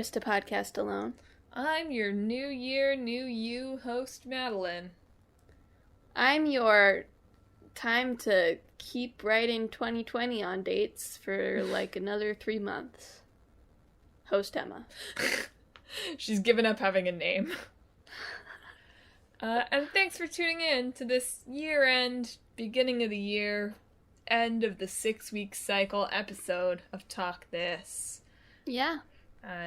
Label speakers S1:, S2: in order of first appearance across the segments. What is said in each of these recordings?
S1: Cheers to Podcast Alone.
S2: I'm your New Year, New You host, Madelyn.
S1: I'm your time to keep writing 2020 on dates for like another 3 months. Host Emma.
S2: She's given up having a name. And thanks for tuning in to this year-end, beginning of the year, end of the 6-week cycle episode of Talk This.
S1: Yeah.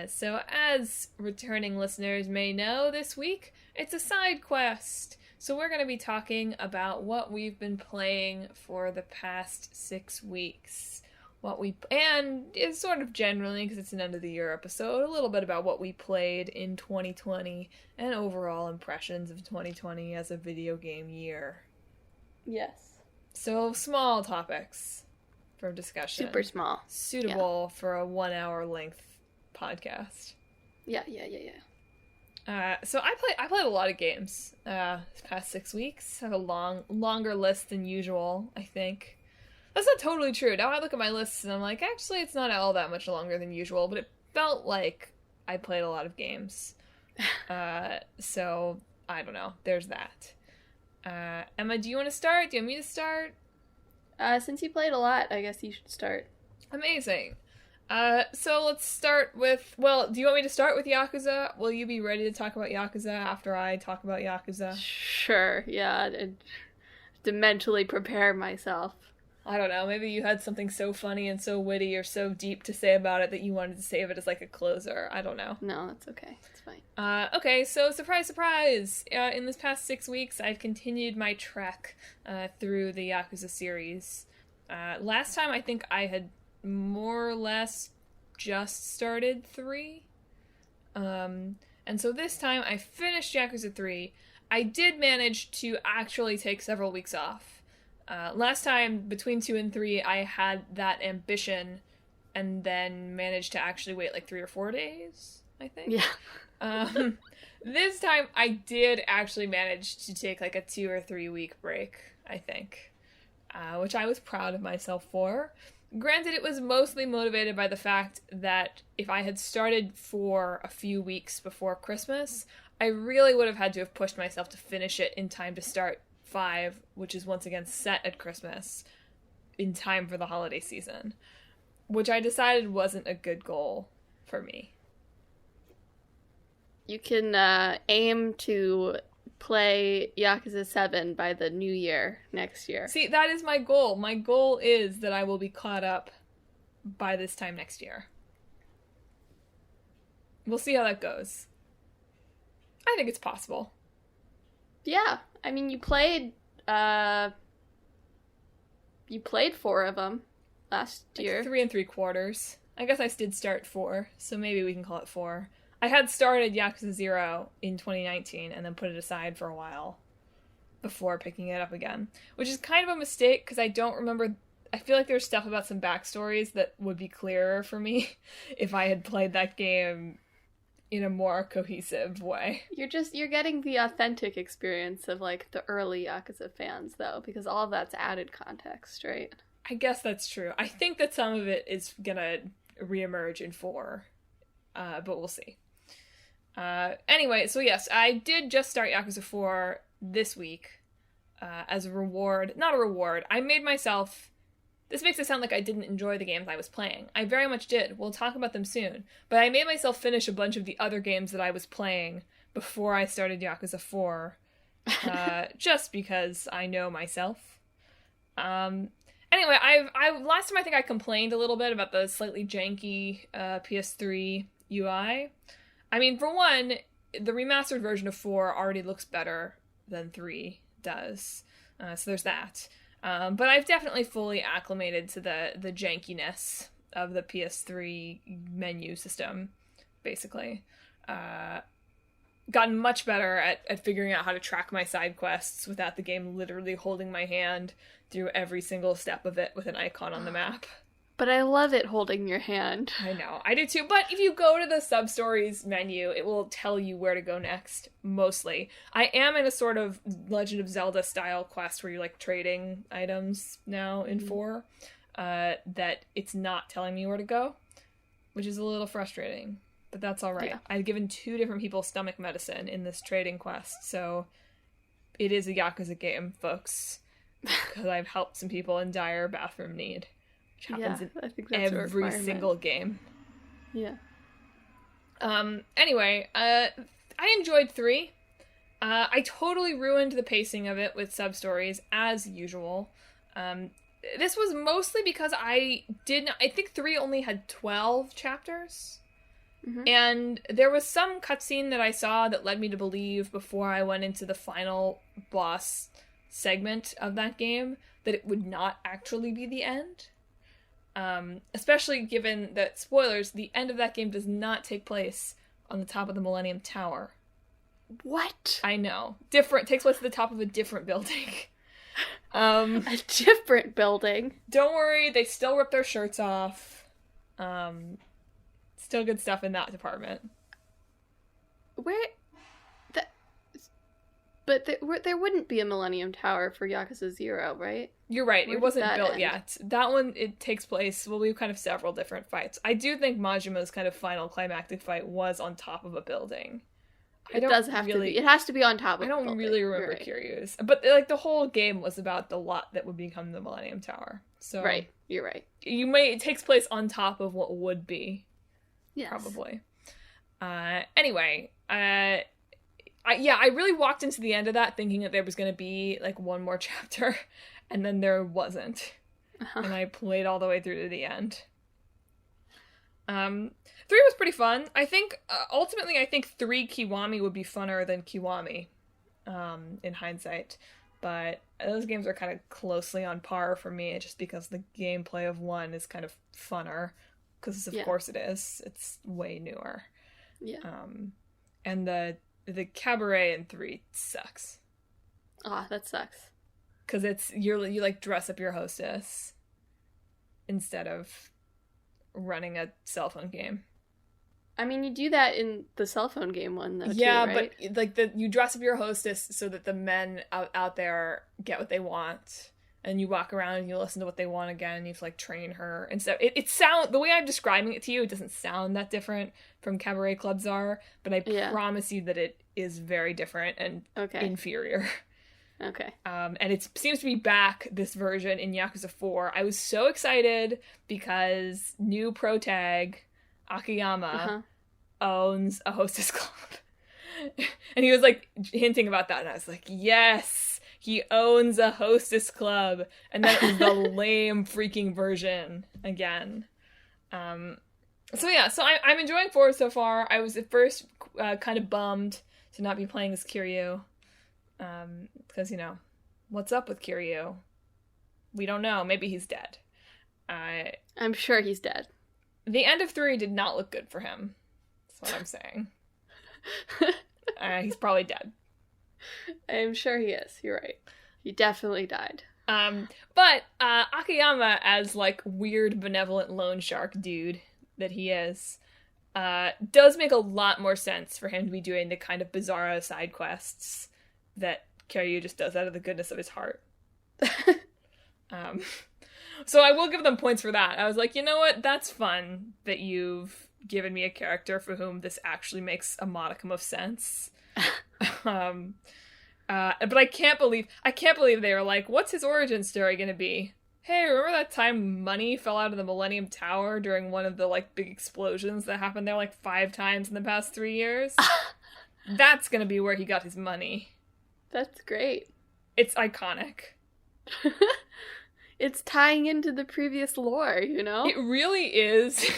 S2: So as returning listeners may know, this week, it's a side quest. So we're going to be talking about what we've been playing for the past 6 weeks. And it's sort of generally, because it's an end of the year episode, a little bit about what we played in 2020 and overall impressions of 2020 as a video game year.
S1: Yes.
S2: So small topics for discussion.
S1: Super small.
S2: Suitable for a 1-hour length podcast.
S1: Yeah.
S2: So I played a lot of games this past 6 weeks. I have a longer list than usual, I think. That's not totally true. Now I look at my lists and I'm like, actually, it's not all that much longer than usual, but it felt like I played a lot of games. So, I don't know. There's that. Emma, do you want to start? Do you want me to start?
S1: Since you played a lot, I guess you should start.
S2: Amazing. So let's start with, do you want me to start with Yakuza? Will you be ready to talk about Yakuza after I talk about Yakuza?
S1: Sure, yeah. To mentally prepare myself.
S2: I don't know, maybe you had something so funny and so witty or so deep to say about it that you wanted to save it as like a closer. I don't know.
S1: No, that's okay. It's fine.
S2: Okay, so surprise, surprise! In this past 6 weeks, I've continued my trek through the Yakuza series. Last time, I think I had more or less just started 3. And so this time, I finished Yakuza 3. I did manage to actually take several weeks off. Last time, between 2 and 3, I had that ambition and then managed to actually wait like 3 or 4 days, I think.
S1: Yeah.
S2: This time, I did actually manage to take like a 2 or 3 week break, I think, which I was proud of myself for. Granted, it was mostly motivated by the fact that if I had started for a few weeks before Christmas, I really would have had to have pushed myself to finish it in time to start 5, which is once again set at Christmas, in time for the holiday season, which I decided wasn't a good goal for me.
S1: You can aim to play Yakuza 7 by the new year next year.
S2: See, that is my goal. My goal is that I will be caught up by this time next year. We'll see how that goes. I think it's possible.
S1: Yeah, I mean, you played 4 of them last year.
S2: 3 3/4. I guess I did start 4, so maybe we can call it 4. I had started Yakuza 0 in 2019 and then put it aside for a while before picking it up again, which is kind of a mistake because I don't remember. I feel like there's stuff about some backstories that would be clearer for me if I had played that game in a more cohesive way.
S1: You're getting the authentic experience of like the early Yakuza fans though, because all of that's added context, right?
S2: I guess that's true. I think that some of it is gonna reemerge in 4, but we'll see. Anyway, so yes, I did just start Yakuza 4 this week as a reward. Not a reward. I made myself... This makes it sound like I didn't enjoy the games I was playing. I very much did. We'll talk about them soon. But I made myself finish a bunch of the other games that I was playing before I started Yakuza 4. Just because I know myself. Anyway, last time I think I complained a little bit about the slightly janky PS3 UI. I mean, for one, the remastered version of 4 already looks better than 3 does. So there's that. But I've definitely fully acclimated to the jankiness of the PS3 menu system, basically. Gotten much better at figuring out how to track my side quests without the game literally holding my hand through every single step of it with an icon on the map.
S1: But I love it holding your hand.
S2: I know, I do too. But if you go to the sub-stories menu, it will tell you where to go next, mostly. I am in a sort of Legend of Zelda style quest where you're like trading items now in 4, that it's not telling me where to go, which is a little frustrating. but that's all right.
S1: Yeah.
S2: I've given 2 different people stomach medicine in this trading quest, so it is a Yakuza game, folks. Because I've helped some people in dire bathroom need, which happens in
S1: I think that's
S2: every single game.
S1: Yeah.
S2: Anyway, I enjoyed 3. I totally ruined the pacing of it with sub-stories, as usual. This was mostly because I think 3 only had 12 chapters. Mm-hmm. And there was some cutscene that I saw that led me to believe before I went into the final boss segment of that game that it would not actually be the end. Especially given that, spoilers, the end of that game does not take place on the top of the Millennium Tower.
S1: What?
S2: I know. Different. Takes place at the top of a different building.
S1: A different building?
S2: Don't worry, they still rip their shirts off. Still good stuff in that department.
S1: But there wouldn't be a Millennium Tower for Yakuza 0, right?
S2: You're right, it wasn't built
S1: end?
S2: yet. That one, it takes place, well, we have kind of several different fights. I do think Majima's kind of final climactic fight was on top of a building.
S1: It does have to be. It has to be on top of a building.
S2: I don't really remember Kiryu's. But, like, the whole game was about the lot that would become the Millennium Tower. So
S1: right, you're right.
S2: It takes place on top of what would be.
S1: Yes.
S2: Probably. Anyway, I really walked into the end of that thinking that there was going to be, like, one more chapter, and then there wasn't. Uh-huh. And I played all the way through to the end. 3 was pretty fun. I think, ultimately, 3 Kiwami would be funner than Kiwami, in hindsight. But those games are kind of closely on par for me, just because the gameplay of 1 is kind of funner. Because, of course it is. It's way newer.
S1: Yeah.
S2: And the cabaret in 3 sucks.
S1: Ah, that sucks.
S2: Because you like dress up your hostess instead of running a cell phone game.
S1: I mean, you do that in the cell phone game one, though,
S2: yeah,
S1: too, right?
S2: But like you dress up your hostess so that the men out there get what they want, and you walk around and you listen to what they want again, and you have to, like, train her and stuff. The way I'm describing it to you, it doesn't sound that different from Cabaret Club Czar, but I promise you that it is very different and inferior.
S1: Okay.
S2: And it seems to be back, this version, in Yakuza 4. I was so excited because new pro tag, Akiyama, owns a hostess club. And he was, like, hinting about that, and I was like, yes! He owns a hostess club! And then it was the lame freaking version again. So I'm enjoying 4 so far. I was at first kind of bummed to not be playing as Kiryu. Because, what's up with Kiryu? We don't know. Maybe he's dead.
S1: I'm sure he's dead.
S2: The end of 3 did not look good for him. That's what I'm saying. He's probably dead.
S1: I'm sure he is. You're right. He definitely died.
S2: But Akiyama, as, like, weird, benevolent loan shark dude that he is, does make a lot more sense for him to be doing the kind of bizarro side quests that Kiryu just does out of the goodness of his heart. So I will give them points for that. I was like, you know what? That's fun that you've given me a character for whom this actually makes a modicum of sense. But I can't believe they were like, what's his origin story gonna be? Hey, remember that time money fell out of the Millennium Tower during one of the, like, big explosions that happened there, like, 5 times in the past 3 years? That's gonna be where he got his money.
S1: That's great.
S2: It's iconic.
S1: It's tying into the previous lore,
S2: It really is.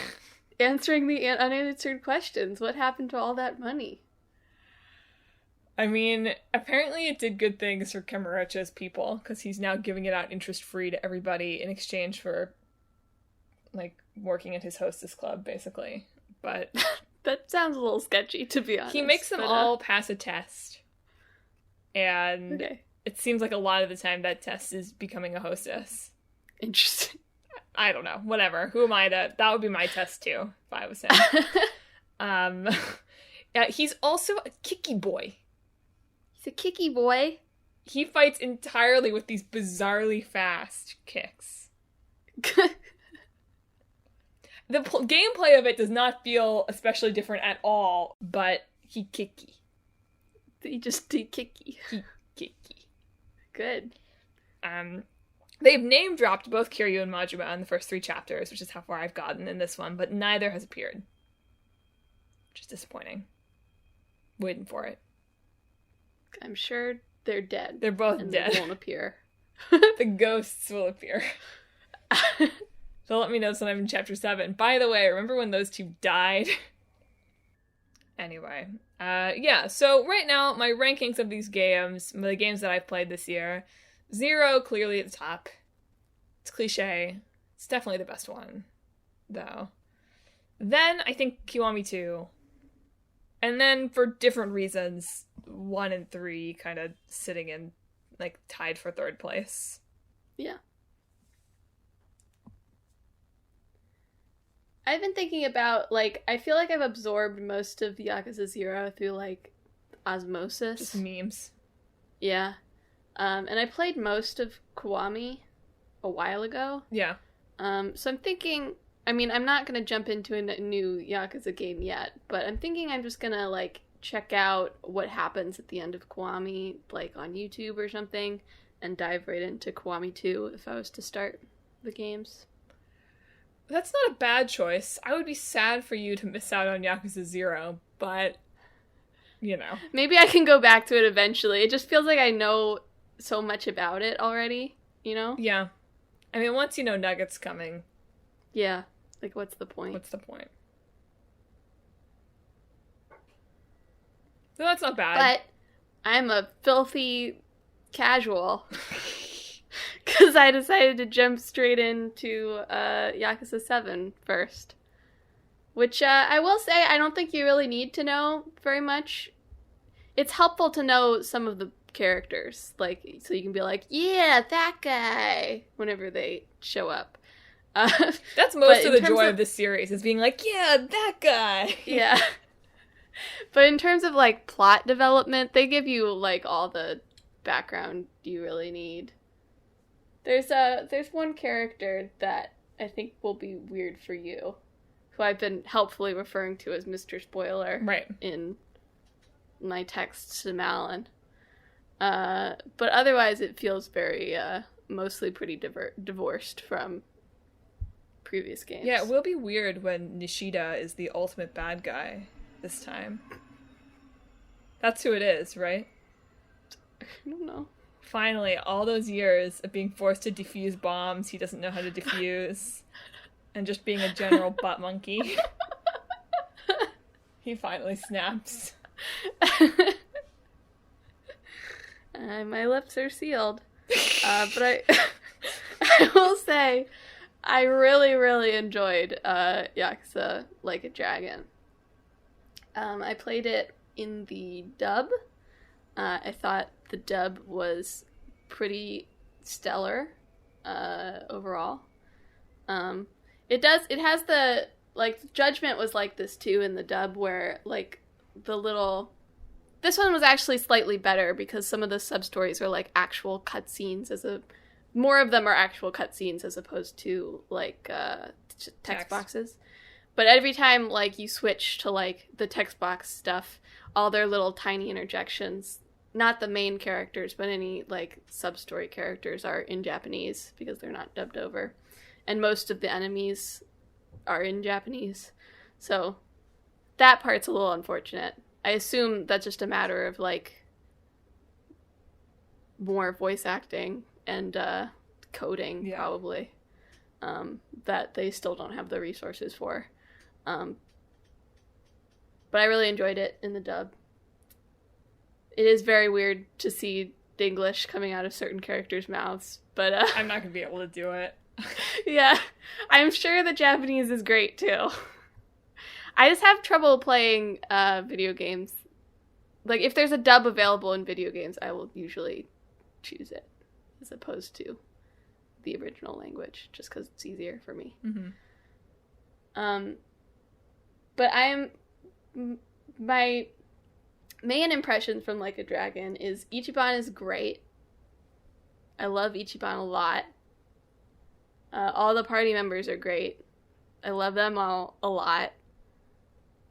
S1: Answering the unanswered questions. What happened to all that money?
S2: I mean, apparently it did good things for Kamurocho's people, because he's now giving it out interest-free to everybody in exchange for, like, working at his hostess club, basically. But
S1: that sounds a little sketchy, to be honest.
S2: He makes them all pass a test. And it seems like a lot of the time that test is becoming a hostess.
S1: Interesting.
S2: I don't know. Whatever. Who am I to... That would be my test, too, if I was him. He's also a Kicky boy.
S1: He's a Kicky boy.
S2: He fights entirely with these bizarrely fast kicks. The gameplay of it does not feel especially different at all, but Kicky.
S1: He just did Kicky.
S2: Kicky.
S1: Good.
S2: They've name-dropped both Kiryu and Majima in the first 3 chapters, which is how far I've gotten in this one, but neither has appeared. Which is disappointing. Waiting for it.
S1: I'm sure they're dead.
S2: They're both dead.
S1: They won't appear.
S2: The ghosts will appear. They'll let me know sometime in chapter 7. By the way, remember when those 2 died? Anyway. Yeah, so right now, my rankings of these games, the games that I've played this year, 0 clearly at the top. It's cliche. It's definitely the best one, though. Then, I think Kiwami 2. And then, for different reasons, 1 and 3 kind of sitting in, like, tied for 3rd place.
S1: Yeah. I've been thinking about, like, I feel like I've absorbed most of Yakuza 0 through, like, osmosis.
S2: Just memes.
S1: Yeah. And I played most of Kiwami a while ago.
S2: Yeah.
S1: So I'm thinking, I mean, I'm not going to jump into a new Yakuza game yet, but I'm thinking I'm just going to, like, check out what happens at the end of Kiwami, like, on YouTube or something, and dive right into Kiwami 2 if I was to start the games.
S2: That's not a bad choice. I would be sad for you to miss out on Yakuza 0, but, you know.
S1: Maybe I can go back to it eventually. It just feels like I know so much about it already, you know?
S2: Yeah. I mean, once you know Nugget's coming.
S1: Yeah. Like, what's the point?
S2: What's the point? So that's not bad.
S1: But I'm a filthy casual. Because I decided to jump straight into Yakuza 7 first. Which, I will say, I don't think you really need to know very much. It's helpful to know some of the characters. Like, so you can be like, yeah, that guy, whenever they show up.
S2: That's most of the joy of this series, is being like, yeah, that guy.
S1: Yeah. But in terms of, like, plot development, they give you, like, all the background you really need. There's one character that I think will be weird for you, who I've been helpfully referring to as Mr. Spoiler in my texts to Madelyn. But otherwise it feels very, mostly pretty divorced from previous games.
S2: Yeah, it will be weird when Nishida is the ultimate bad guy this time. That's who it is, right?
S1: I don't know.
S2: Finally, all those years of being forced to defuse bombs he doesn't know how to defuse, and just being a general butt monkey. He finally snaps.
S1: My lips are sealed. But I will say, I really, really enjoyed Yakuza Like a Dragon. I played it in the dub. I thought the dub was pretty stellar overall. It has the, like, Judgment was like this too in the dub, where, like, this one was actually slightly better because some of the sub-stories are, like, actual cutscenes more of them are actual cutscenes as opposed to, like, text boxes. But every time, like, you switch to, like, the text box stuff, all their little tiny interjections, not the main characters, but any, like, sub-story characters are in Japanese because they're not dubbed over. And most of the enemies are in Japanese. So that part's a little unfortunate. I assume that's just a matter of, like, more voice acting and coding, probably, that they still don't have the resources for. But I really enjoyed it in the dub. It is very weird to see Dinglish coming out of certain characters' mouths, but
S2: I'm not gonna be able to do it.
S1: Yeah, I'm sure the Japanese is great too. I just have trouble playing video games. Like, if there's a dub available in video games, I will usually choose it as opposed to the original language, just because it's easier for me. Mm-hmm. But my main impression from Like a Dragon is Ichiban is great. I love Ichiban a lot. All the party members are great. I love them all a lot.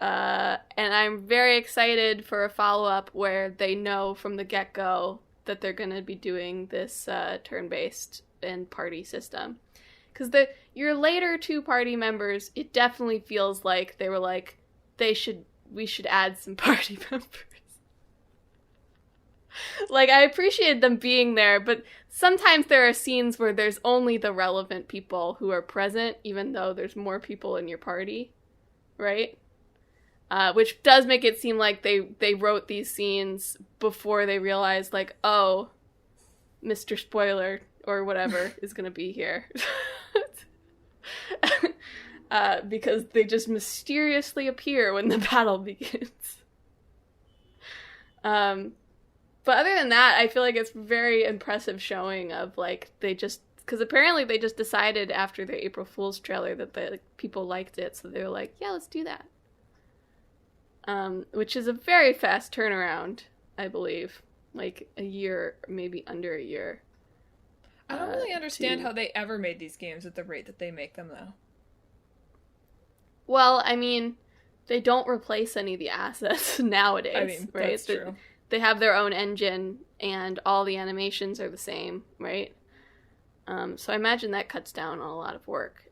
S1: And I'm very excited for a follow-up where they know from the get-go that they're going to be doing this turn-based and party system. Because your later 2 party members, it definitely feels like they were like, we should add some party members. Like, I appreciate them being there, but sometimes there are scenes where there's only the relevant people who are present, even though there's more people in your party, right? Which does make it seem like they wrote these scenes before they realized, like, oh, Mr. Spoiler, or whatever, is gonna be here. Because they just mysteriously appear when the battle begins. But other than that, I feel like it's very impressive showing of, like, because apparently they just decided after the April Fool's trailer that the people liked it, so they were like, yeah, let's do that. Which is a very fast turnaround, I believe. Like, a year, maybe under a year.
S2: I don't really understand how they ever made these games at the rate that they make them, though.
S1: Well, I mean, they don't replace any of the assets nowadays,
S2: I mean,
S1: right?
S2: that's true.
S1: They have their own engine, and all the animations are the same, right? So I imagine that cuts down on a lot of work.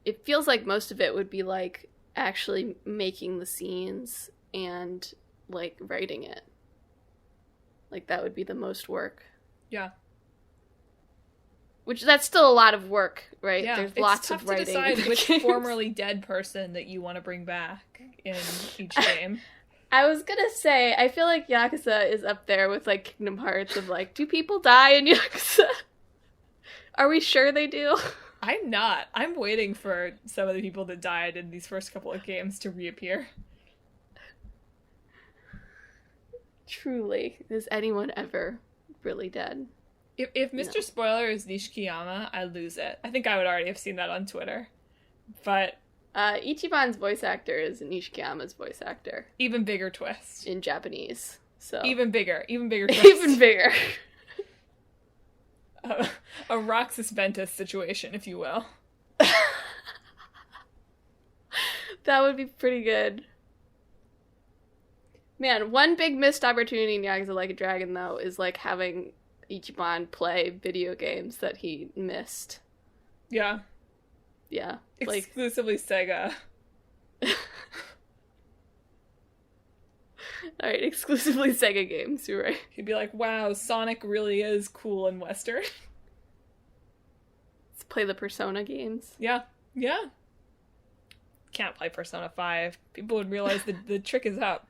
S1: It feels like most of it would be, like, actually making the scenes and, like, writing it. Like, that would be the most work.
S2: Yeah.
S1: Which, that's still a lot of work, right?
S2: Yeah,
S1: There's lots of writing.
S2: It's tough to decide which formerly dead person that you want to bring back in each game.
S1: I was gonna say, I feel like Yakuza is up there with, like, Kingdom Hearts of, like, do people die in Yakuza? Are we sure they do?
S2: I'm not. I'm waiting for some of the people that died in these first couple of games to reappear.
S1: Truly. Is anyone ever really dead?
S2: If Mr. Spoiler is Nishikiyama, I lose it. I think I would already have seen that on Twitter. But
S1: Ichiban's voice actor is Nishikiyama's voice actor.
S2: Even bigger twist.
S1: In Japanese. So
S2: Even bigger twist.
S1: Even bigger.
S2: A Roxas Ventus situation, if you will.
S1: That would be pretty good. Man, one big missed opportunity in Yakuza Like a Dragon, though, is, like, having Ichiban play video games that he missed.
S2: Yeah.
S1: Yeah.
S2: Exclusively Sega.
S1: Alright, exclusively Sega games, you're right.
S2: He'd be like, wow, Sonic really is cool and Western.
S1: Let's play the Persona games.
S2: Yeah. Yeah. Can't play Persona 5. People would realize the trick is up.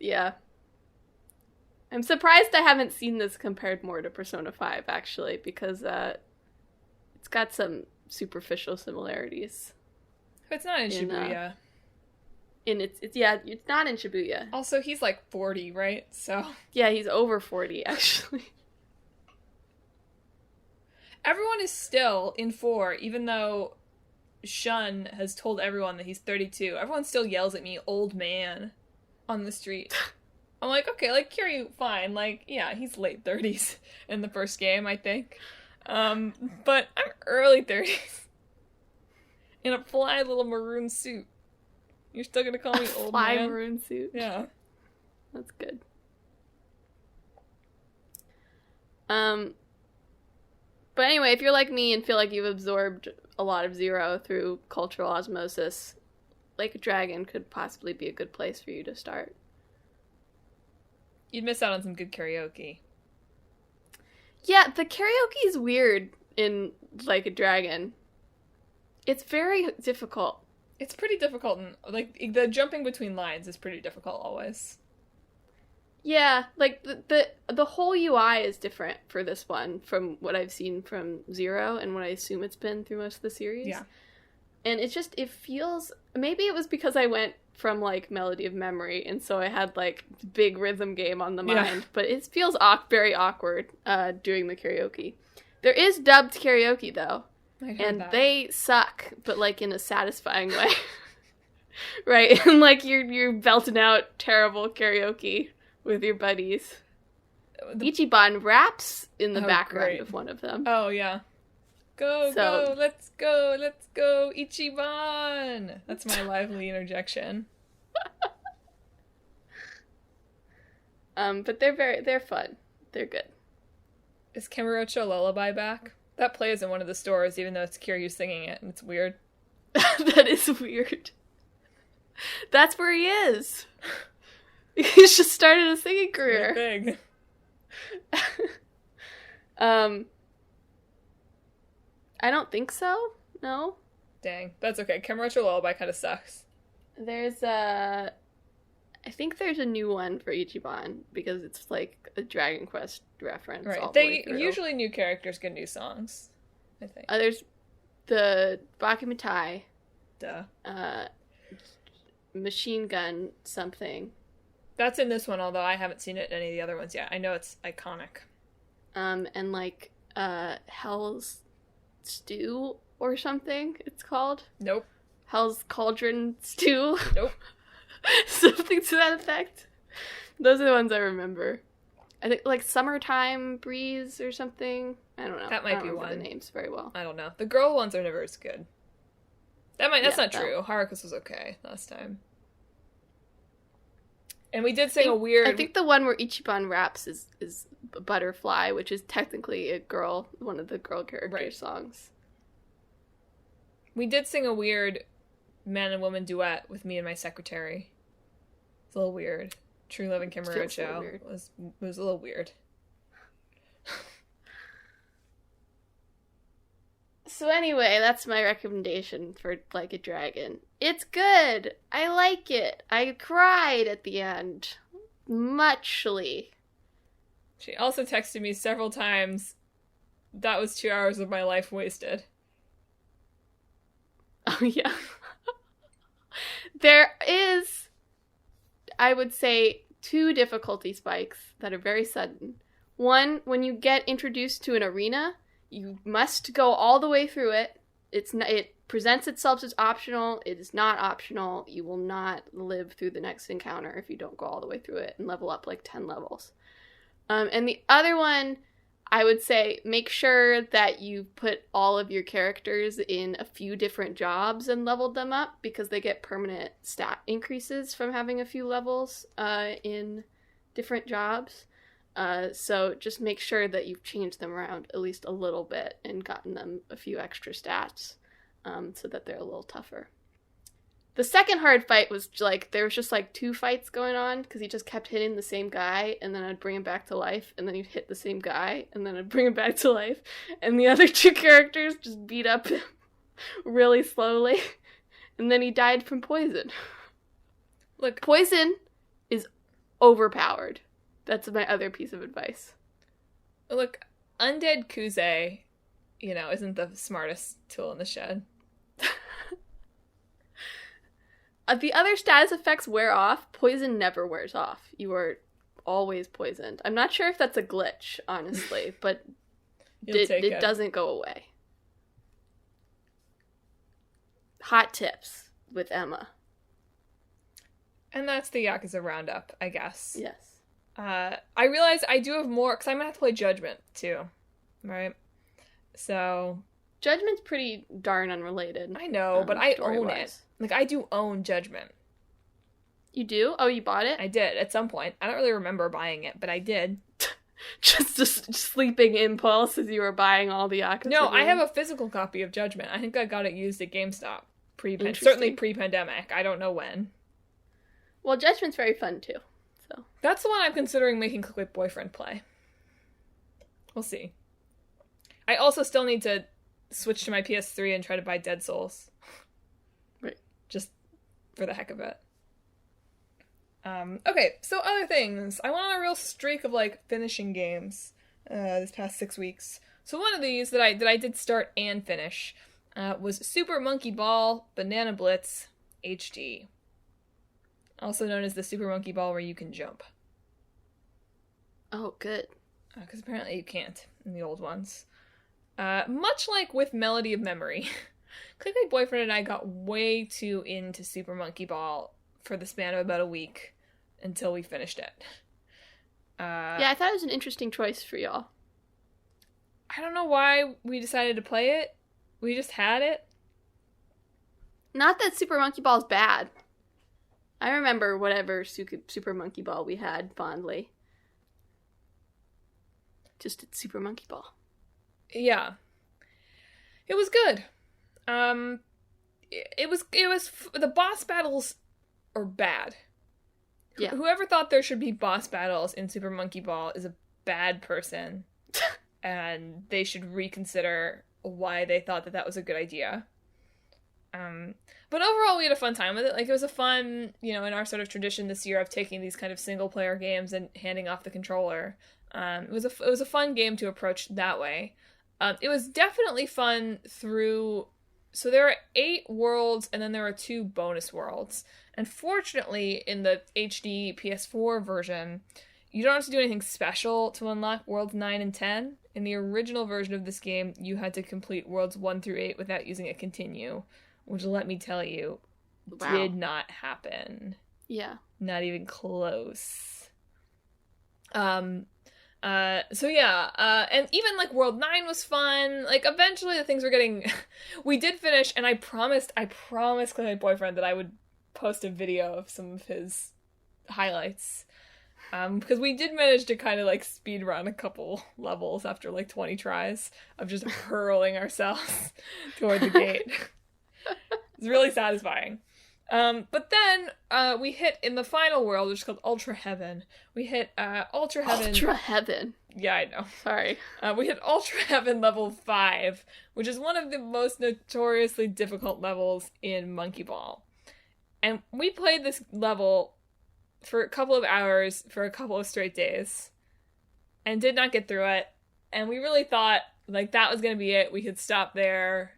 S1: Yeah. I'm surprised I haven't seen this compared more to Persona 5, actually, because it's got some superficial similarities.
S2: It's not in Shibuya.
S1: It's not in Shibuya.
S2: Also, he's like 40, right? So
S1: yeah, he's over 40, actually.
S2: Everyone is still in 4, even though Shun has told everyone that he's 32. Everyone still yells at me, old man, on the street. I'm like, okay, like, Kiryu, fine. Like, yeah, he's late 30s in the first game, I think. But I'm early 30s. In a fly little maroon suit. You're still gonna call me old
S1: fly
S2: man?
S1: Maroon suit?
S2: Yeah.
S1: That's good. But anyway, if you're like me and feel like you've absorbed a lot of Zero through cultural osmosis, Like a Dragon could possibly be a good place for you to start.
S2: You'd miss out on some good karaoke.
S1: Yeah, the karaoke is weird in Like a Dragon. It's very difficult.
S2: It's pretty difficult, and, like, the jumping between lines is pretty difficult always.
S1: Yeah, like, the whole UI is different for this one from what I've seen from Zero and what I assume it's been through most of the series.
S2: Yeah.
S1: And it feels, maybe it was because I went from, like, Melody of Memory, and so I had, like, big rhythm game on the mind, but it feels very awkward doing the karaoke. There is dubbed karaoke, though, and they suck, but, like, in a satisfying way. Right? And, like, you're belting out terrible karaoke with your buddies. Ichiban raps in the background of one of them.
S2: Oh, yeah. Go,
S1: So-
S2: let's go, Ichiban! That's my lively interjection.
S1: But they're fun. They're good.
S2: Is Kamurocho Lullaby back? That plays in one of the stores, even though it's Kiryu singing it, and it's weird.
S1: That is weird. That's where he is. He's just started a singing career.
S2: Big.
S1: I don't think so. No.
S2: Dang, that's okay. Kamurocho Lullaby kind of sucks.
S1: There's I think there's a new one for Ichiban because it's like a Dragon Quest reference.
S2: Right.
S1: All the way through.
S2: Usually new characters get new songs, I think.
S1: There's the Bakumitai,
S2: Duh.
S1: Machine Gun something.
S2: That's in this one, although I haven't seen it in any of the other ones yet. I know it's iconic.
S1: And like Hell's Stew or something it's called.
S2: Nope.
S1: Hell's Cauldron Stew.
S2: Nope.
S1: Something to that effect. Those are the ones I remember. I think like Summertime Breeze or something. I don't know.
S2: That might be
S1: I don't remember
S2: one.
S1: the names very well.
S2: I don't know. The girl ones are never as good. That's not
S1: that-
S2: true. Haruka's was okay last time. And we did sing a weird...
S1: I think the one where Ichiban raps is Butterfly, which is technically one of the girl character songs.
S2: We did sing a weird man and woman duet with me and my secretary. It's a little weird. True Love and Kamurocho was a little weird.
S1: So anyway, that's my recommendation for Like a Dragon. It's good. I like it. I cried at the end. Muchly.
S2: She also texted me several times, that was 2 hours of my life wasted.
S1: Oh, yeah. There is, I would say, 2 difficulty spikes that are very sudden. One, when you get introduced to an arena, you must go all the way through it. It presents itself as optional. It is not optional. You will not live through the next encounter if you don't go all the way through it and level up like 10 levels. And the other one, I would say, make sure that you put all of your characters in a few different jobs and leveled them up because they get permanent stat increases from having a few levels in different jobs. So just make sure that you've changed them around at least a little bit and gotten them a few extra stats so that they're a little tougher. The second hard fight was like, there was just like 2 fights going on because he just kept hitting the same guy and then I'd bring him back to life and then he'd hit the same guy and then I'd bring him back to life and the other 2 characters just beat up him really slowly and then he died from poison. Look, poison is overpowered. That's my other piece of advice.
S2: Look, Undead Kuze, isn't the smartest tool in the shed.
S1: The other status effects wear off. Poison never wears off. You are always poisoned. I'm not sure if that's a glitch, honestly, but it doesn't go away. Hot tips with Emma.
S2: And that's the Yakuza Roundup, I guess.
S1: Yes.
S2: I realize I do have more, because I'm going to have to play Judgment, too. Right? So...
S1: Judgment's pretty darn unrelated.
S2: I know, but I own
S1: story-wise.
S2: it. Like, I do own Judgment.
S1: You do? Oh, you bought it?
S2: I did, at some point. I don't really remember buying it, but I did.
S1: Just a sleeping impulse as you were buying all the Yakuza
S2: No, I
S1: games?
S2: have a physical copy of Judgment. I think I got it used at GameStop.
S1: Interesting.
S2: Certainly pre-pandemic. I don't know when.
S1: Well, Judgment's very fun, too. So
S2: That's the one I'm considering making Click Boyfriend play. We'll see. I also still need to switch to my PS3 and try to buy Dead Souls.
S1: Right.
S2: Just for the heck of it. Okay, so other things. I went on a real streak of, finishing games this past 6 weeks. So one of these that I did start and finish was Super Monkey Ball Banana Blitz HD. Also known as the Super Monkey Ball where you can jump.
S1: Oh, good.
S2: Because apparently you can't in the old ones. Much like with Melody of Memory, Click Boyfriend and I got way too into Super Monkey Ball for the span of about a week until we finished it.
S1: Yeah, I thought it was an interesting choice for y'all.
S2: I don't know why we decided to play it. We just had it.
S1: Not that Super Monkey Ball is bad. I remember whatever Super Monkey Ball we had fondly. Just it's Super Monkey Ball.
S2: Yeah. It was good. It was the boss battles are bad.
S1: Yeah.
S2: Whoever thought there should be boss battles in Super Monkey Ball is a bad person. And they should reconsider why they thought that was a good idea. But overall, we had a fun time with it. Like, it was a fun, in our sort of tradition this year of taking these kind of single-player games and handing off the controller. It was a fun game to approach that way. It was definitely fun through... So there are 8 worlds, and then there are 2 bonus worlds. And fortunately, in the HD PS4 version, you don't have to do anything special to unlock Worlds 9 and 10. In the original version of this game, you had to complete Worlds 1 through 8 without using a continue, which, let me tell you, did not happen.
S1: Yeah. Not
S2: even close. And even, like, World 9 was fun. Like, eventually the things were getting... We did finish, and I promised my boyfriend that I would post a video of some of his highlights. Because we did manage to kind of, like, speed run a couple levels after, like, 20 tries of just hurling ourselves toward the gate. It's really satisfying. But then we hit, in the final world, which is called Ultra Heaven, we hit Ultra Heaven...
S1: Ultra Heaven?
S2: Yeah, I know.
S1: Sorry.
S2: We hit Ultra Heaven level 5, which is one of the most notoriously difficult levels in Monkey Ball. And we played this level for a couple of hours, for a couple of straight days, and did not get through it. And we really thought, like, that was going to be it. We could stop there.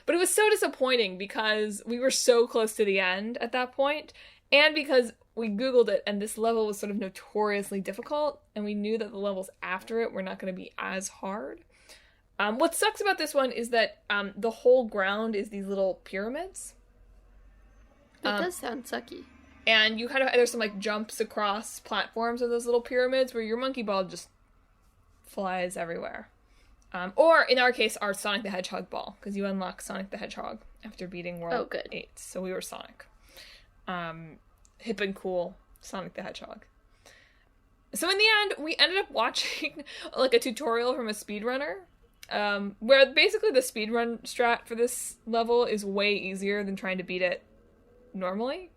S2: But it was so disappointing because we were so close to the end at that point, and because we Googled it, and this level was sort of notoriously difficult, and we knew that the levels after it were not going to be as hard. What sucks about this one is that the whole ground is these little pyramids.
S1: That does sound sucky.
S2: And you kind of, there's some, like, jumps across platforms of those little pyramids where your monkey ball just flies everywhere. Or, in our case, our Sonic the Hedgehog ball, because you unlock Sonic the Hedgehog after beating World 8. So we were Sonic. Hip and cool Sonic the Hedgehog. So in the end, we ended up watching, like, a tutorial from a speedrunner, where basically the speedrun strat for this level is way easier than trying to beat it normally.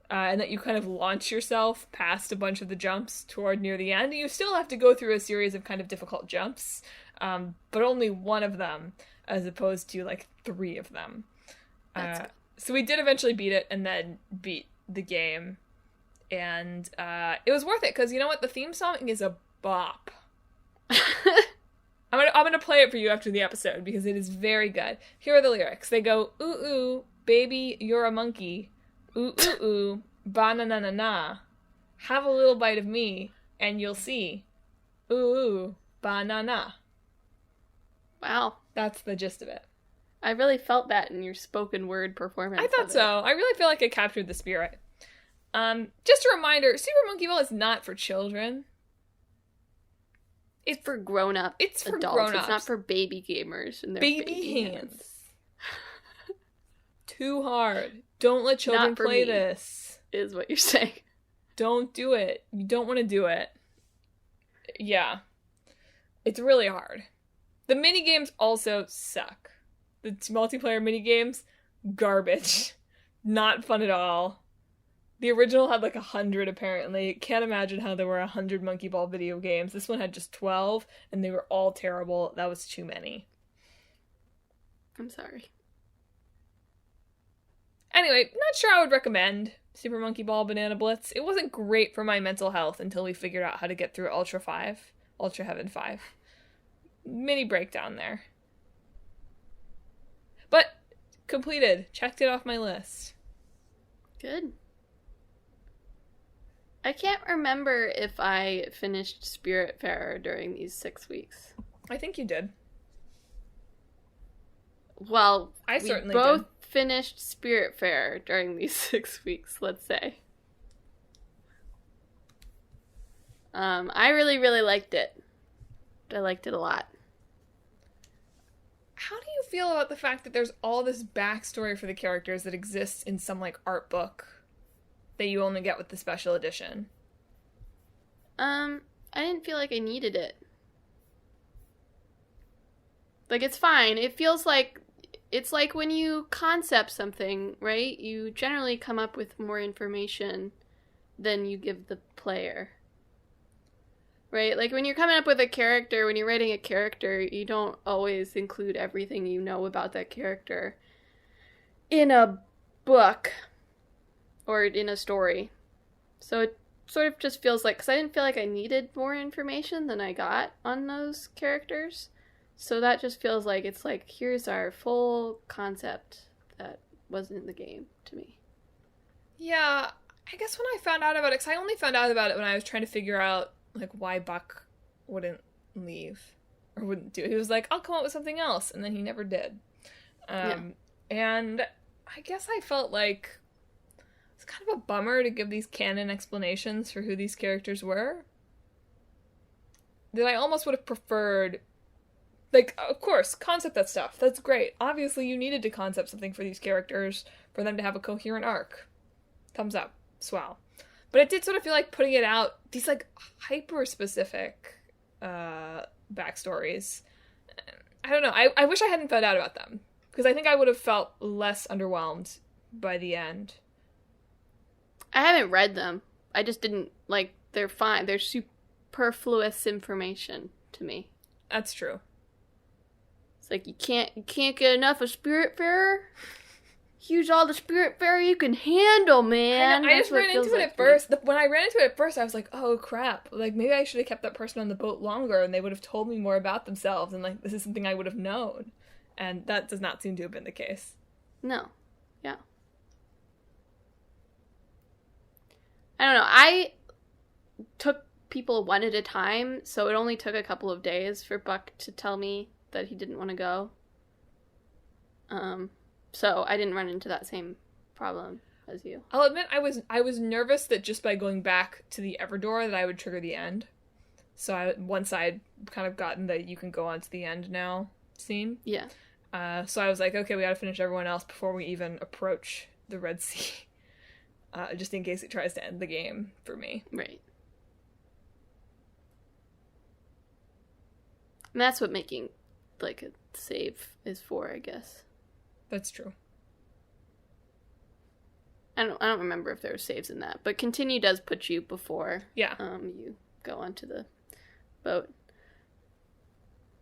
S2: And that you kind of launch yourself past a bunch of the jumps toward near the end. You still have to go through a series of kind of difficult jumps, but only one of them, as opposed to, like, 3 of them. So we did eventually beat it, and then beat the game. And it was worth it, because you know what? The theme song is a bop. I'm gonna play it for you after the episode, because it is very good. Here are the lyrics. They go, ooh, ooh, baby, you're a monkey. Ooh, ooh, ooh, ba-na-na-na-na. Have a little bite of me, and you'll see. Ooh, ooh, ba-na-na.
S1: Wow.
S2: That's the gist of it.
S1: I really felt that in your spoken word performance.
S2: I thought so. I really feel like I captured the spirit. Just a reminder, Super Monkey Ball is not for children.
S1: It's for grown-up
S2: It's for
S1: adults.
S2: grown-ups.
S1: It's not for baby gamers and their baby hands.
S2: Too hard. Don't let children play this.
S1: Is what you're saying.
S2: Don't do it. You don't want to do it. Yeah. It's really hard. The minigames also suck. The multiplayer minigames, garbage. Not fun at all. The original had like 100 apparently. Can't imagine how there were 100 Monkey Ball video games. This one had just 12, and they were all terrible. That was too many.
S1: I'm sorry.
S2: Anyway, not sure I would recommend Super Monkey Ball Banana Blitz. It wasn't great for my mental health until we figured out how to get through Ultra Heaven 5. Mini breakdown there. But, completed. Checked it off my list.
S1: Good. I can't remember if I finished Spiritfarer during these 6 weeks.
S2: I think you did.
S1: Well,
S2: I certainly
S1: both
S2: did.
S1: Finished Spiritfarer during these 6 weeks, let's say. I really, really liked it. I liked it a lot.
S2: feel about the fact that there's all this backstory for the characters that exists in some, like, art book that you only get with the special edition?
S1: I didn't feel like I needed it. Like, it's fine. It feels like, it's like when you concept something, right? You generally come up with more information than you give the player. Right? Like, when you're coming up with a character, when you're writing a character, you don't always include everything you know about that character in a book or in a story. So it sort of just feels like, because I didn't feel like I needed more information than I got on those characters. So that just feels like it's like, here's our full concept that wasn't in the game to me.
S2: Yeah, I guess when I found out about it, because I only found out about it when I was trying to figure out, like, why Buck wouldn't leave or wouldn't do it. He was like, I'll come up with something else, and then he never did. And I guess I felt like it's kind of a bummer to give these canon explanations for who these characters were. That I almost would have preferred, like, of course, concept that stuff. That's great. Obviously, you needed to concept something for these characters for them to have a coherent arc. Thumbs up. Swell. But it did sort of feel like putting it out, these, like, hyper-specific backstories. I don't know. I wish I hadn't found out about them. Because I think I would have felt less underwhelmed by the end.
S1: I haven't read them. I just didn't, like, they're fine. They're superfluous information to me.
S2: That's true.
S1: It's like, you can't get enough of Spiritfarer? Use all the Spiritfarer you can handle, man.
S2: I just ran into it at first. When I ran into it at first, I was like, oh, crap. Like, maybe I should have kept that person on the boat longer, and they would have told me more about themselves, and, like, this is something I would have known. And that does not seem to have been the case.
S1: No. Yeah. I don't know. I took people one at a time, so it only took a couple of days for Buck to tell me that he didn't want to go. So I didn't run into that same problem as you.
S2: I'll admit I was nervous that just by going back to the Everdoor that I would trigger the end. So once I'd kind of gotten the you can go on to the end now scene.
S1: Yeah.
S2: So I was like, okay, we gotta finish everyone else before we even approach the Red Sea. Just in case it tries to end the game for me.
S1: Right. And that's what making, like, a save is for, I guess.
S2: That's true.
S1: I don't remember if there were saves in that, but continue does put you before you go onto the boat.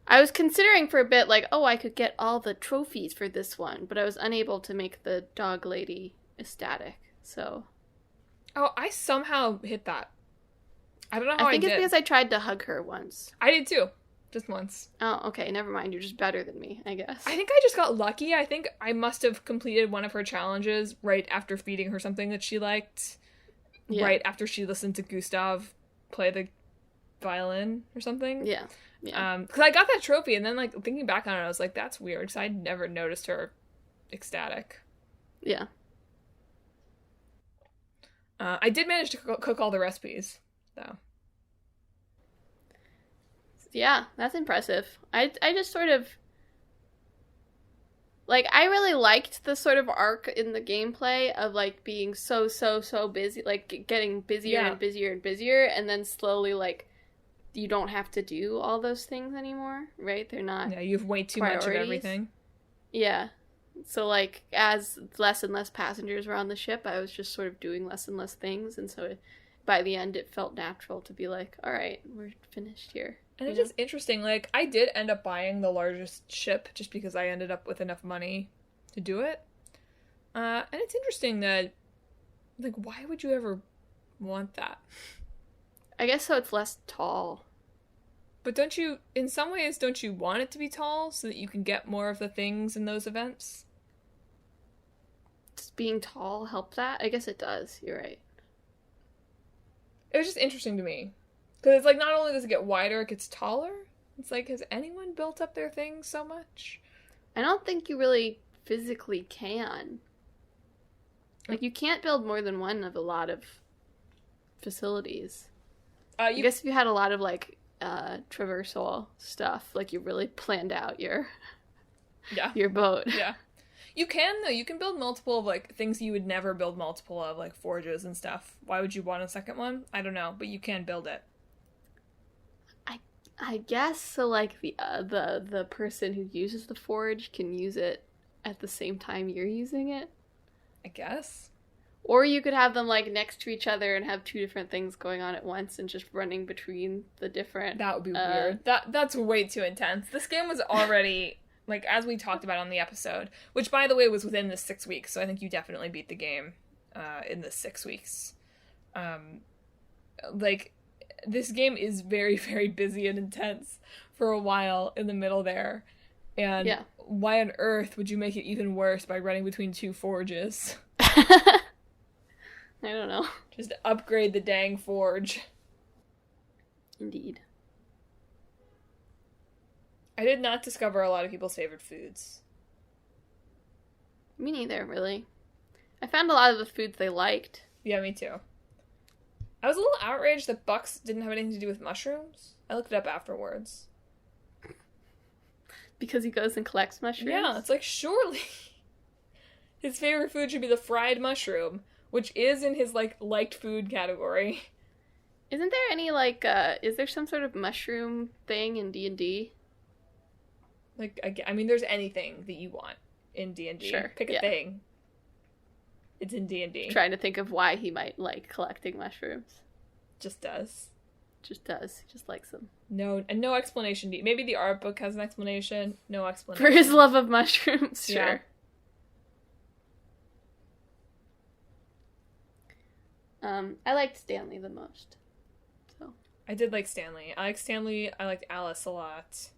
S1: I was considering for a bit, like, oh, I could get all the trophies for this one, but I was unable to make the dog lady ecstatic, so...
S2: Oh, I somehow hit that. I don't know how I did.
S1: I think it's because I tried to hug her once.
S2: I did too. Just once.
S1: Oh, okay, never mind. You're just better than me, I guess.
S2: I think I just got lucky. I think I must have completed one of her challenges right after feeding her something that she liked. Yeah. Right after she listened to Gustav play the violin or something.
S1: Yeah. Yeah.
S2: Because I got that trophy, and then, like, thinking back on it, I was like, that's weird, because I'd never noticed her ecstatic.
S1: Yeah.
S2: I did manage to cook all the recipes, though.
S1: Yeah, that's impressive. I just sort of... Like, I really liked the sort of arc in the gameplay of, like, being so busy, like, getting busier and busier and busier, and then slowly, like, you don't have to do all those things anymore, right? They're not...
S2: Yeah, you have way too much of everything.
S1: Yeah. So, like, as less and less passengers were on the ship, I was just sort of doing less and less things, and so by the end it felt natural to be like, all right, we're finished here.
S2: And it's just interesting, like, I did end up buying the largest ship just because I ended up with enough money to do it. And it's interesting that, like, why would you ever want that?
S1: I guess so it's less tall.
S2: But in some ways, don't you want it to be tall so that you can get more of the things in those events?
S1: Does being tall help that? I guess it does, you're right.
S2: It was just interesting to me. Because it's like, not only does it get wider, it gets taller. It's like, has anyone built up their things so much?
S1: I don't think you really physically can. Like, you can't build more than one of a lot of facilities. I guess if you had a lot of, like, traversal stuff, like, you really planned out your
S2: Yeah.
S1: your boat.
S2: Yeah. You can, though. You can build multiple of, like, things you would never build multiple of, like forges and stuff. Why would you want a second one? I don't know, but you can build it.
S1: I guess so. Like the person who uses the forge can use it at the same time you're using it.
S2: I guess.
S1: Or you could have them like next to each other and have two different things going on at once and just running between the different.
S2: That would be weird. That's way too intense. This game was already like, as we talked about on the episode, which by the way was within the 6 weeks. So I think you definitely beat the game in the 6 weeks. Like, this game is very, very busy and intense for a while in the middle there. And why on earth would you make it even worse by running between two forges?
S1: I don't know.
S2: Just upgrade the dang forge.
S1: Indeed.
S2: I did not discover a lot of people's favorite foods.
S1: Me neither, really. I found a lot of the foods they liked.
S2: Yeah, me too. I was a little outraged that Bucks didn't have anything to do with mushrooms. I looked it up afterwards.
S1: Because he goes and collects mushrooms?
S2: Yeah, it's like, surely his favorite food should be the fried mushroom, which is in his, like, liked food category.
S1: Isn't there any, like, is there some sort of mushroom thing in D&D?
S2: Like, I mean, there's anything that you want in D&D.
S1: Sure.
S2: Pick a thing. It's in D&D.
S1: Trying to think of why he might like collecting mushrooms.
S2: Just does.
S1: Just does. He just likes them.
S2: No explanation. Maybe the art book has an explanation. No explanation.
S1: For his love of mushrooms, sure. Yeah. I liked Stanley the most. So
S2: I did like Stanley. I liked Stanley. I liked Alice a lot.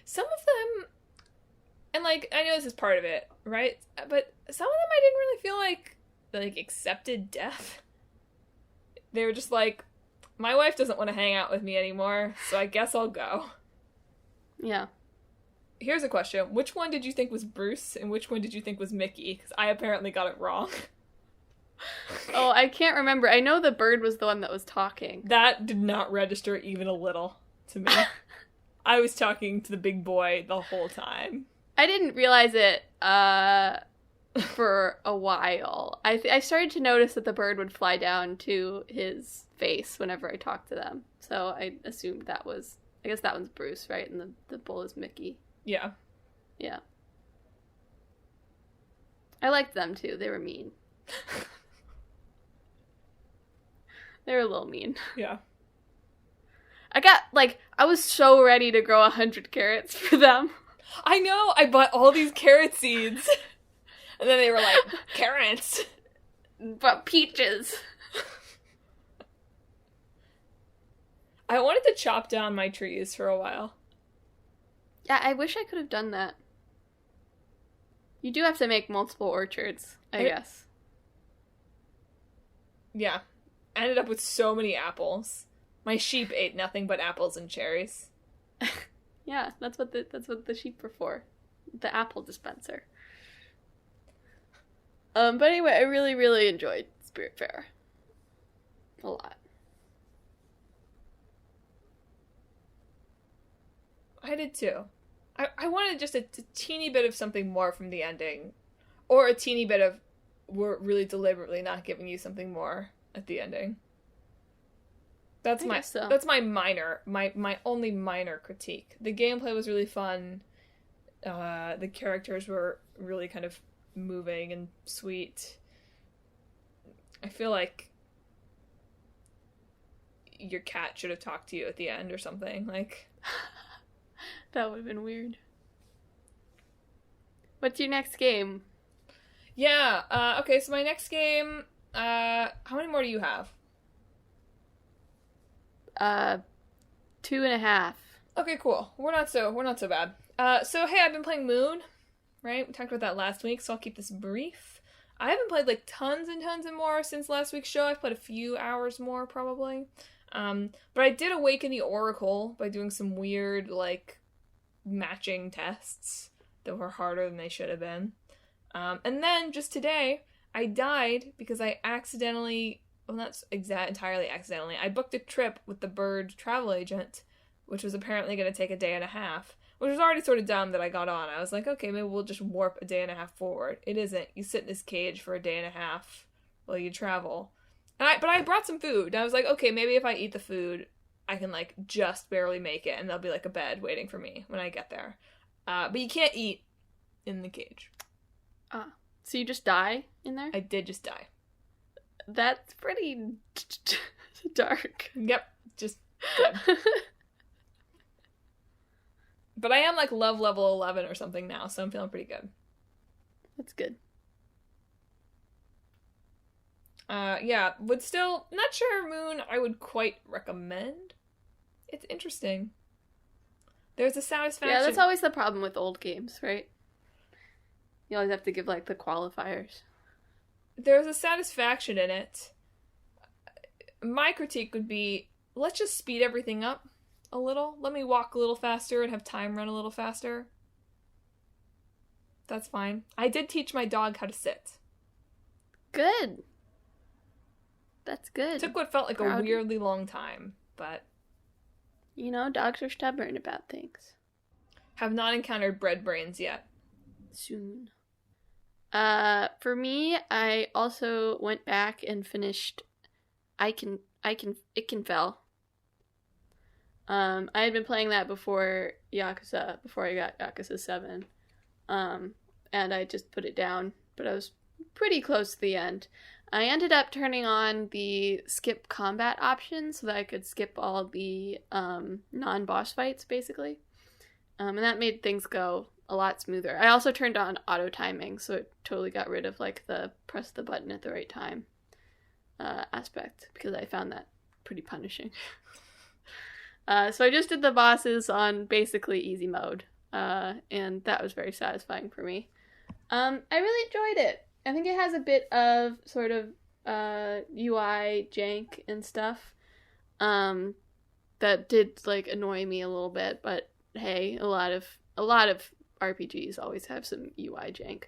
S2: Some of them, and like, I know this is part of it, right? But some of them I didn't really feel like accepted death. They were just like, my wife doesn't want to hang out with me anymore, so I guess I'll go.
S1: Yeah.
S2: Here's a question. Which one did you think was Bruce, and which one did you think was Mickey? Because I apparently got it wrong.
S1: Oh, I can't remember. I know the bird was the one that was talking.
S2: That did not register even a little to me. I was talking to the big boy the whole time.
S1: I didn't realize it for a while. I started to notice that the bird would fly down to his face whenever I talked to them. So I assumed that was... I guess that one's Bruce, right? And the bull is Mickey.
S2: Yeah.
S1: Yeah. I liked them, too. They were mean. They were a little mean.
S2: Yeah.
S1: I was so ready to grow 100 carrots for them.
S2: I know! I bought all these carrot seeds. And then they were like, carrots!
S1: But peaches.
S2: I wanted to chop down my trees for a while.
S1: Yeah, I wish I could have done that. You do have to make multiple orchards, I guess.
S2: Yeah. I ended up with so many apples. My sheep ate nothing but apples and cherries.
S1: Yeah, that's what the sheep are for. The apple dispenser. But anyway, I really, really enjoyed Spirit Fair. A lot.
S2: I did too. I wanted just a teeny bit of something more from the ending. Or a teeny bit of, we're really deliberately not giving you something more at the ending. That's my only minor critique. The gameplay was really fun. The characters were really kind of moving and sweet. I feel like your cat should have talked to you at the end or something. Like,
S1: that would have been weird. What's your next game?
S2: Yeah. Okay. So my next game. How many more do you have?
S1: 2.5.
S2: Okay, cool. We're not so bad. So hey, I've been playing Moon, right? We talked about that last week, so I'll keep this brief. I haven't played like tons and tons and more since last week's show. I've played a few hours more probably. But I did awaken the Oracle by doing some weird like matching tests that were harder than they should have been. And then just today, I died because I accidentally. Well, not entirely accidentally. I booked a trip with the Bird travel agent which was apparently going to take a day and a half, which was already sort of dumb that I got on. I was like, okay, maybe we'll just warp a day and a half forward. It isn't. You sit in this cage for a day and a half while you travel. But I brought some food. I was like, okay, maybe if I eat the food, I can, like, just barely make it, and there'll be, like, a bed waiting for me when I get there. But you can't eat in the cage.
S1: So you just die in there?
S2: I did just die.
S1: That's pretty dark.
S2: Yep, just dead. But I am, like, level 11 or something now, so I'm feeling pretty good.
S1: That's good.
S2: Yeah, would still, not sure Moon I would quite recommend. It's interesting. There's a satisfaction.
S1: Yeah, that's always the problem with old games, right? You always have to give, like, the qualifiers.
S2: There's a satisfaction in it. My critique would be, let's just speed everything up a little. Let me walk a little faster and have time run a little faster. That's fine. I did teach my dog how to sit.
S1: Good. That's good.
S2: It took what felt like a weirdly long time, but...
S1: You know, dogs are stubborn about things.
S2: Have not encountered bread brains yet.
S1: Soon. For me, I also went back and finished It Can Fell. I had been playing that before I got Yakuza 7. And I just put it down, but I was pretty close to the end. I ended up turning on the skip combat option so that I could skip all the non-boss fights, basically. And that made things go a lot smoother. I also turned on auto timing, so it totally got rid of, like, the press the button at the right time aspect, because I found that pretty punishing. So I just did the bosses on basically easy mode, and that was very satisfying for me. I really enjoyed it. I think it has a bit of sort of UI jank and stuff that did, like, annoy me a little bit, but hey, a lot of RPGs always have some UI jank.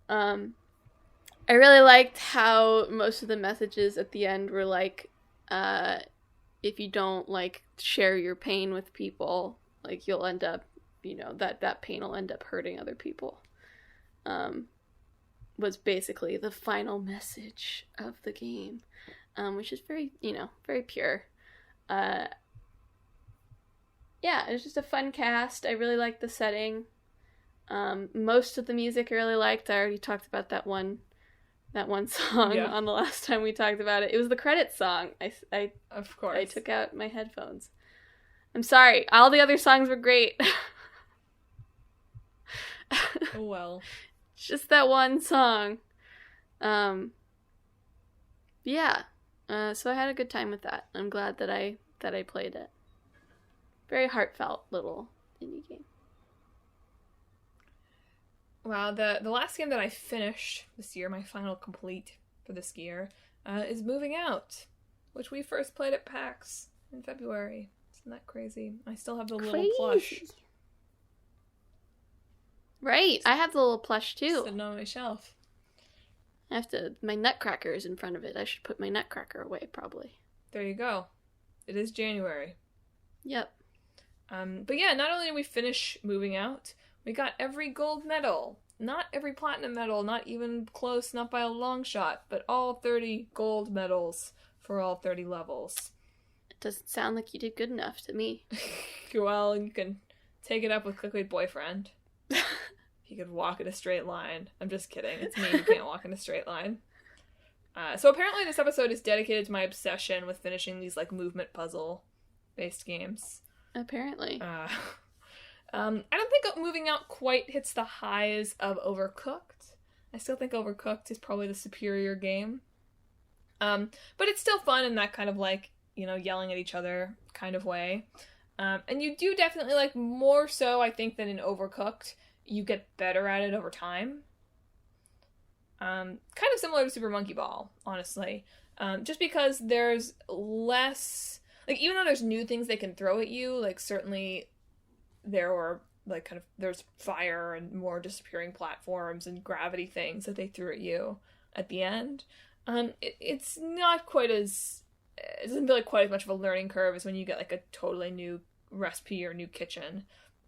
S1: I really liked how most of the messages at the end were like, if you don't, like, share your pain with people, like, you'll end up, you know, that pain will end up hurting other people. Was basically the final message of the game, which is very, you know, very pure. Yeah, it was just a fun cast. I really liked the setting. Most of the music I really liked. I already talked about that one song on the last time we talked about it. It was the credits song. I
S2: of course.
S1: I took out my headphones. I'm sorry. All the other songs were great.
S2: Oh well.
S1: Just that one song. Yeah. So I had a good time with that. I'm glad that I played it. Very heartfelt little indie game.
S2: Wow, the last game that I finished this year, my final complete for this year, is Moving Out, which we first played at PAX in February. Isn't that crazy? I still have the little plush.
S1: Right, I have the little plush too.
S2: Sitting on my shelf.
S1: I have to. My nutcracker is in front of it. I should put my nutcracker away, probably.
S2: There you go. It is January.
S1: Yep.
S2: But yeah, not only did we finish Moving Out, we got every gold medal. Not every platinum medal, not even close, not by a long shot, but all 30 gold medals for all 30 levels.
S1: It doesn't sound like you did good enough to me.
S2: Well, you can take it up with Clickbait Boyfriend. He could walk in a straight line. I'm just kidding. It's me who can't walk in a straight line. So apparently this episode is dedicated to my obsession with finishing these, like, movement puzzle-based games.
S1: Apparently.
S2: I don't think Moving Out quite hits the highs of Overcooked. I still think Overcooked is probably the superior game. But it's still fun in that kind of, like, you know, yelling at each other kind of way. And you do definitely, like, more so, I think, than in Overcooked. You get better at it over time. Kind of similar to Super Monkey Ball, honestly. Just because there's less... Like, even though there's new things they can throw at you, like, certainly there were, like, kind of... There's fire and more disappearing platforms and gravity things that they threw at you at the end. It's not quite as... It doesn't feel like quite as much of a learning curve as when you get, like, a totally new recipe or new kitchen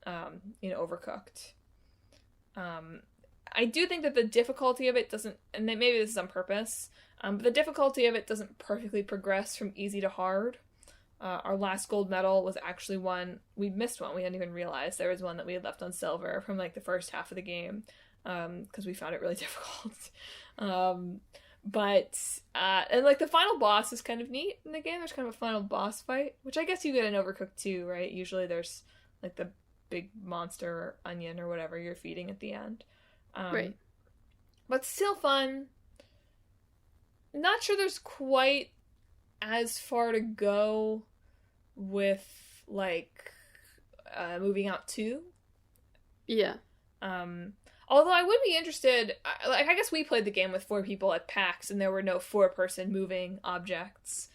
S2: in Overcooked. I do think that the difficulty of it doesn't, and maybe this is on purpose, but the difficulty of it doesn't perfectly progress from easy to hard. Our last gold medal was actually one, we missed one, we hadn't even realized there was one that we had left on silver from like the first half of the game, because we found it really difficult. But and like the final boss is kind of neat in the game. There's kind of a final boss fight, which I guess you get in Overcooked too, right? Usually there's like the big monster or onion or whatever you're feeding at the end.
S1: Right.
S2: But still fun. Not sure there's quite as far to go with like moving out 2.
S1: Yeah.
S2: Although I would be interested, like I guess we played the game with 4 people at PAX, and there were no 4-person moving objects.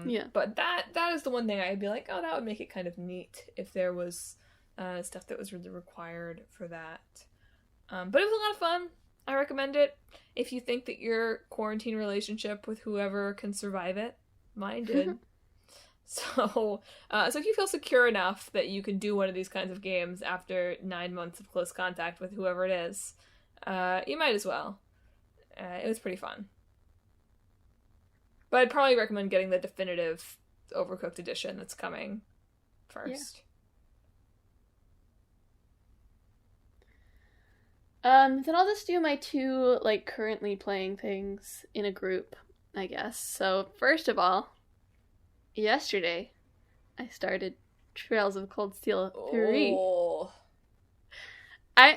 S1: Yeah.
S2: But that is the one thing I'd be like, oh, that would make it kind of neat if there was stuff that was really required for that. But it was a lot of fun. I recommend it if you think that your quarantine relationship with whoever can survive it. Mine did. So if you feel secure enough that you can do one of these kinds of games after 9 months of close contact with whoever it is, you might as well. It was pretty fun. But I'd probably recommend getting the definitive Overcooked edition that's coming first.
S1: Yeah. Then I'll just do my 2, like, currently playing things in a group, I guess. So, first of all, yesterday, I started Trails of Cold Steel 3.
S2: Oh.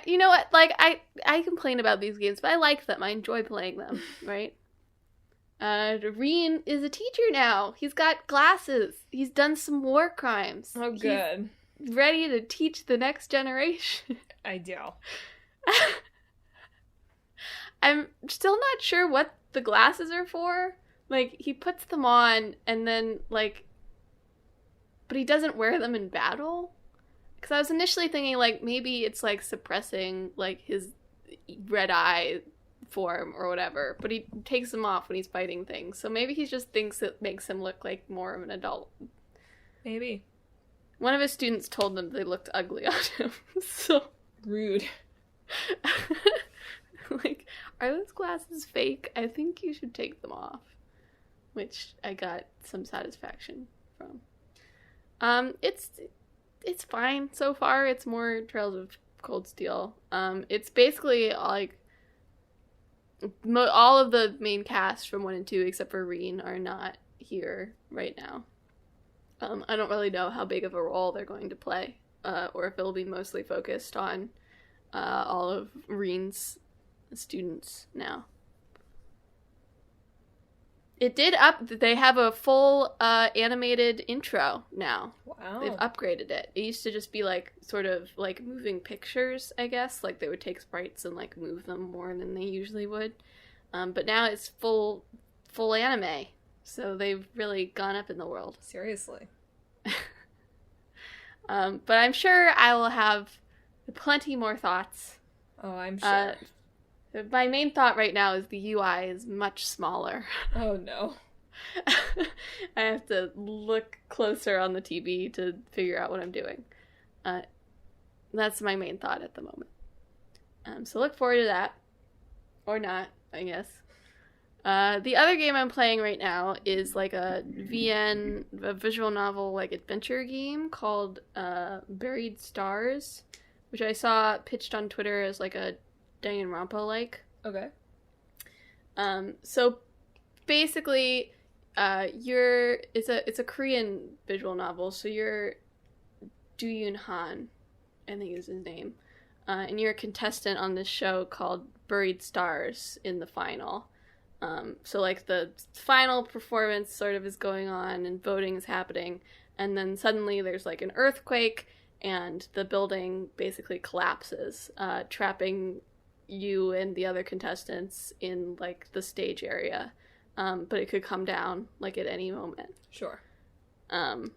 S1: You know what, like, I complain about these games, but I like them. I enjoy playing them, right? Rean is a teacher now. He's got glasses. He's done some war crimes.
S2: Oh, good.
S1: He's ready to teach the next generation.
S2: Ideal.
S1: I'm still not sure what the glasses are for. Like, he puts them on and then, like, but he doesn't wear them in battle? Because I was initially thinking, like, maybe it's, like, suppressing, like, his red eye form or whatever, but he takes them off when he's fighting things. So maybe he just thinks it makes him look like more of an adult.
S2: Maybe.
S1: One of his students told him they looked ugly on him. So
S2: rude.
S1: Like, are those glasses fake? I think you should take them off. Which I got some satisfaction from. It's fine so far. It's more Trails of Cold Steel. It's basically like all of the main cast from 1 and 2, except for Rean, are not here right now. I don't really know how big of a role they're going to play, or if it'll be mostly focused on all of Rean's students now. They have a full animated intro now.
S2: Wow.
S1: They've upgraded it. It used to just be like sort of like moving pictures, I guess. Like they would take sprites and like move them more than they usually would. But now it's full anime. So they've really gone up in the world.
S2: Seriously.
S1: But I'm sure I will have plenty more thoughts.
S2: Oh, I'm sure.
S1: My main thought right now is the UI is much smaller.
S2: Oh, no.
S1: I have to look closer on the TV to figure out what I'm doing. That's my main thought at the moment. So look forward to that. Or not, I guess. The other game I'm playing right now is like a visual novel like adventure game called Buried Stars, which I saw pitched on Twitter as like a Danganronpa-like.
S2: Okay.
S1: So basically, it's a Korean visual novel. So you're Do-Yoon Han, I think is his name, and you're a contestant on this show called Buried Stars in the final. So like the final performance sort of is going on and voting is happening, and then suddenly there's like an earthquake and the building basically collapses, trapping you and the other contestants in like the stage area, but it could come down like at any moment.
S2: Sure.
S1: So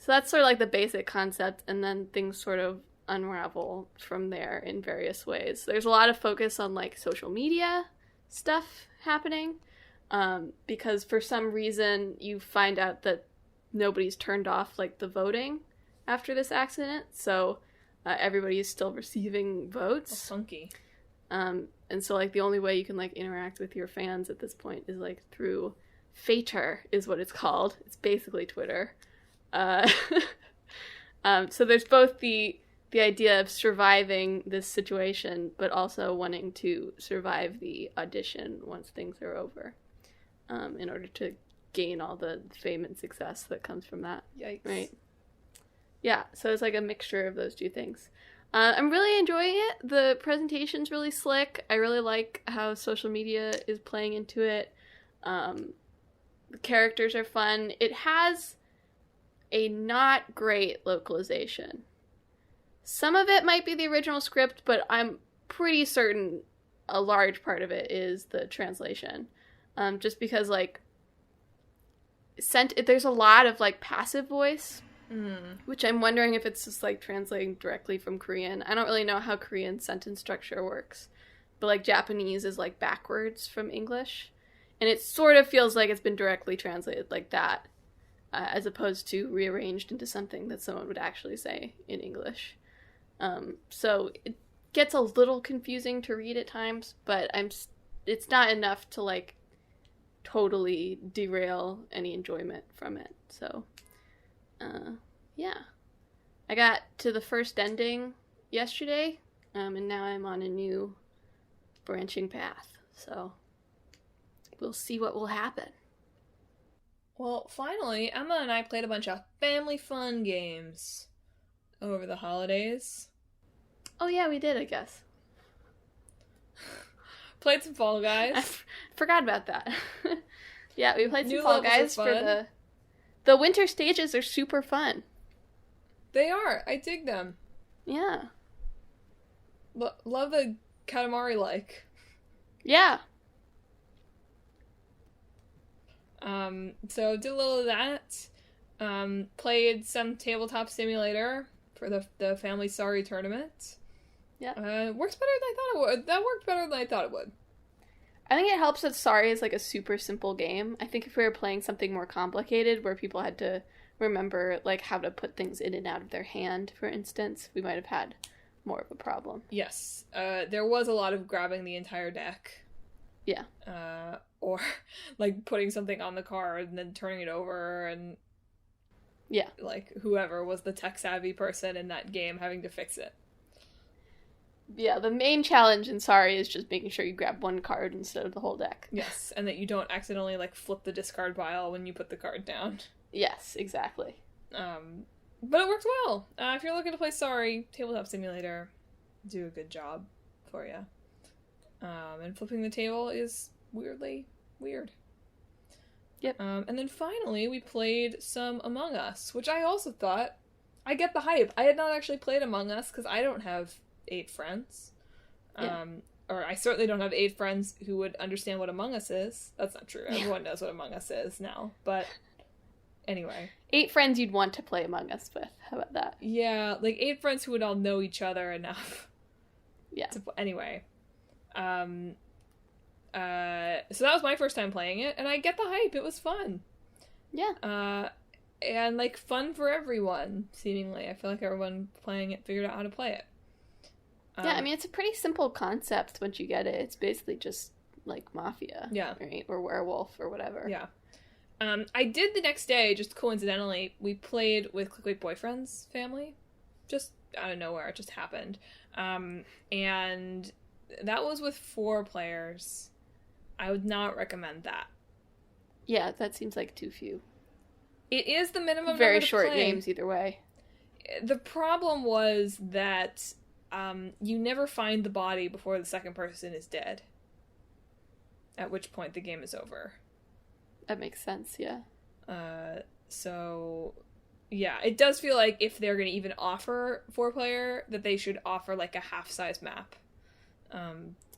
S1: that's sort of like the basic concept, and then things sort of unravel from there in various ways. There's a lot of focus on like social media stuff happening, because for some reason you find out that nobody's turned off, like, the voting after this accident, so everybody is still receiving votes.
S2: Oh, funky.
S1: And so, like, the only way you can, like, interact with your fans at this point is, like, through Fater is what it's called. It's basically Twitter. So there's both the idea of surviving this situation, but also wanting to survive the audition once things are over, in order to gain all the fame and success that comes from that.
S2: Yikes.
S1: Right? Yeah, so it's like a mixture of those two things. I'm really enjoying it. The presentation's really slick. I really like how social media is playing into it. The characters are fun. It has a not great localization. Some of it might be the original script, but I'm pretty certain a large part of it is the translation. Just because, like, there's a lot of, like, passive voice, which I'm wondering if it's just, like, translating directly from Korean. I don't really know how Korean sentence structure works, but, like, Japanese is, like, backwards from English, and it sort of feels like it's been directly translated like that, as opposed to rearranged into something that someone would actually say in English. So it gets a little confusing to read at times, but it's not enough to, like, totally derail any enjoyment from it. So, yeah. I got to the first ending yesterday, and now I'm on a new branching path. So, we'll see what will happen.
S2: Well, finally, Emma and I played a bunch of family fun games over the holidays.
S1: Oh yeah, we did, I guess.
S2: Played some Fall Guys.
S1: I forgot about that. Yeah, we played some
S2: New
S1: Fall
S2: levels
S1: Guys
S2: of
S1: for
S2: fun.
S1: the winter stages are super fun.
S2: They are. I dig them.
S1: Yeah.
S2: Love the Katamari-like.
S1: Yeah.
S2: So did a little of that. Played some Tabletop Simulator for the Family Sorry tournament.
S1: Yeah.
S2: Works better than I thought it would. That worked better than I thought it would.
S1: I think it helps that Sorry is, like, a super simple game. I think if we were playing something more complicated where people had to remember, like, how to put things in and out of their hand, for instance, we might have had more of a problem.
S2: Yes. There was a lot of grabbing the entire deck.
S1: Yeah.
S2: Or, like, putting something on the card and then turning it over, and
S1: yeah,
S2: like, whoever was the tech-savvy person in that game having to fix it.
S1: Yeah, the main challenge in Sorry is just making sure you grab one card instead of the whole deck.
S2: Yes, and that you don't accidentally, like, flip the discard pile when you put the card down.
S1: Yes, exactly.
S2: But it worked well. If you're looking to play Sorry, Tabletop Simulator, do a good job for you. And flipping the table is weirdly weird.
S1: Yep.
S2: And then finally, we played some Among Us, which I also thought, I get the hype. I had not actually played Among Us because I don't have 8 friends.
S1: Yeah.
S2: Or I certainly don't have 8 friends who would understand what Among Us is. That's not true. Everyone knows what Among Us is now. But anyway.
S1: 8 friends you'd want to play Among Us with. How about that?
S2: Yeah, like 8 friends who would all know each other enough.
S1: Yeah.
S2: Anyway. So that was my first time playing it, and I get the hype. It was fun.
S1: Yeah.
S2: And, like, fun for everyone, seemingly. I feel like everyone playing it figured out how to play it.
S1: Yeah, I mean, it's a pretty simple concept once you get it. It's basically just, like, Mafia.
S2: Yeah.
S1: Right? Or Werewolf or whatever.
S2: Yeah. I did the next day, just coincidentally, we played with Clickbait Boyfriend's family. Just out of nowhere, it just happened. And that was with 4 players. I would not recommend that.
S1: Yeah, that seems like too few.
S2: It is the minimum
S1: Very
S2: number to
S1: short
S2: play.
S1: games either way.
S2: The problem was that you never find the body before the second person is dead. At which point the game is over.
S1: That makes sense, yeah.
S2: So, yeah, it does feel like if they're going to even offer 4-player, that they should offer, like, a half-size map.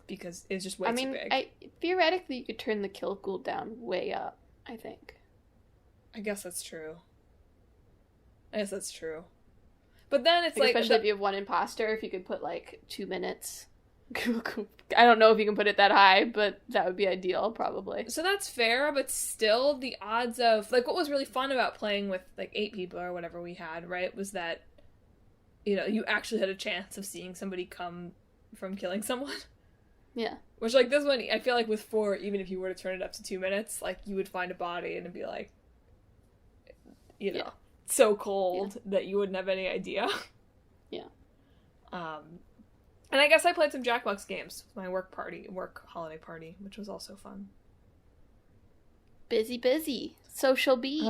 S2: Because it's just way too big.
S1: Theoretically, you could turn the kill cooldown way up, I think.
S2: I guess that's true. But then it's
S1: like
S2: like...
S1: especially if you have one imposter, if you could put, like, 2 minutes I don't know if you can put it that high, but that would be ideal, probably.
S2: So that's fair, but still, the odds of, like, what was really fun about playing with, like, 8 people or whatever we had, right, was that, you know, you actually had a chance of seeing somebody come from killing someone.
S1: Yeah.
S2: Which, like, this one, I feel like with 4, even if you were to turn it up to 2 minutes, like, you would find a body and it'd be like, you know, so cold that you wouldn't have any idea.
S1: Yeah.
S2: And I guess I played some Jackbox games with my work holiday party, which was also fun.
S1: Busy. Social bee.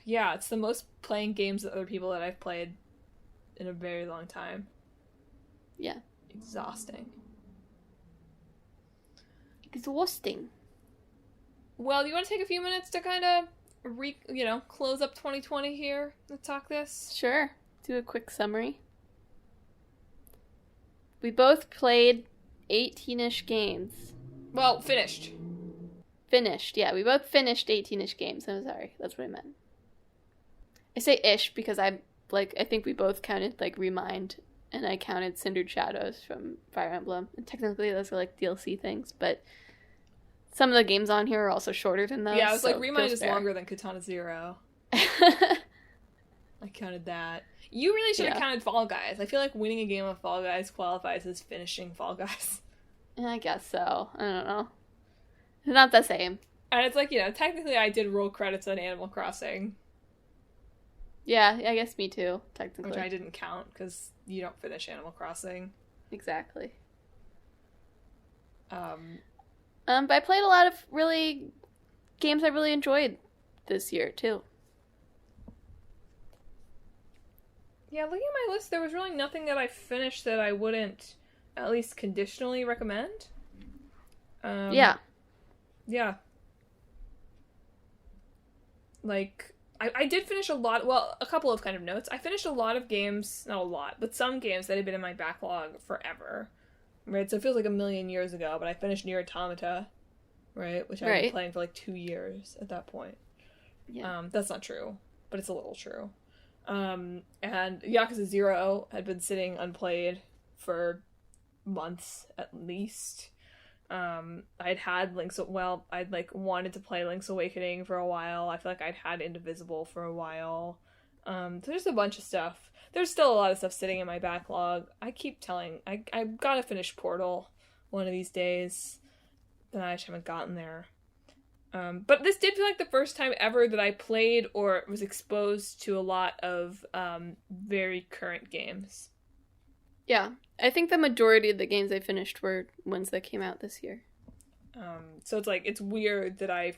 S2: Yeah, it's the most playing games with other people that I've played in a very long time.
S1: Yeah.
S2: Exhausting. Well, do you want to take a few minutes to kind of close up 2020 here and talk this?
S1: Sure. Do a quick summary. We both played 18-ish games.
S2: Well, finished.
S1: Finished, yeah. We both finished 18-ish games. I'm sorry. That's what I meant. I say ish because I think we both counted, like, Remind, and I counted Cindered Shadows from Fire Emblem. And technically those are, like, DLC things, but some of the games on here are also shorter than those.
S2: Yeah, I was
S1: so
S2: like, Remind is longer than Katana Zero. I counted that. You really should have counted Fall Guys. I feel like winning a game of Fall Guys qualifies as finishing Fall Guys.
S1: I guess so. I don't know. They're not the same.
S2: And it's like, technically I did roll credits on Animal Crossing.
S1: Yeah, I guess me too, technically.
S2: Which I didn't count, because you don't finish Animal Crossing.
S1: Exactly.
S2: But
S1: I played a lot of games I really enjoyed this year, too.
S2: Yeah, looking at my list, there was really nothing that I finished that I wouldn't at least conditionally recommend.
S1: Yeah.
S2: Yeah. Like, I did finish a couple of kind of notes. I finished a lot of games, not a lot, but some games that had been in my backlog forever. Right, so it feels like a million years ago, but I finished Nier Automata, right, which I've been playing for like 2 years at that point.
S1: Yeah.
S2: That's not true, but it's a little true. And Yakuza 0 had been sitting unplayed for months at least. I'd wanted to play Link's Awakening for a while. I feel like I'd had Indivisible for a while. So there's a bunch of stuff. There's still a lot of stuff sitting in my backlog. I gotta finish Portal one of these days. Then I just haven't gotten there. But this did feel like the first time ever that I played or was exposed to a lot of very current games.
S1: Yeah, I think the majority of the games I finished were ones that came out this year.
S2: So it's like, it's weird that I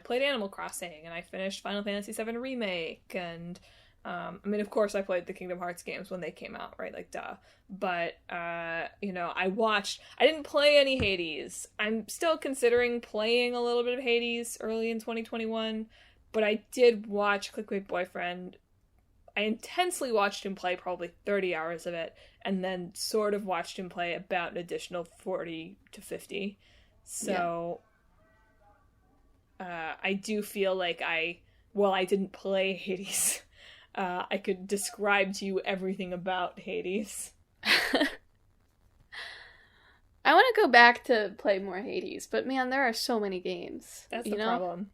S2: played Animal Crossing and I finished Final Fantasy VII Remake and of course I played the Kingdom Hearts games when they came out, right? Like, duh. But, I didn't play any Hades. I'm still considering playing a little bit of Hades early in 2021, but I did watch Clickbait Boyfriend. I intensely watched him play probably 30 hours of it, and then sort of watched him play about an additional 40 to 50. So, I do feel like I didn't play Hades. I could describe to you everything about Hades.
S1: I want to go back to play more Hades, but man, there are so many games.
S2: That's the problem.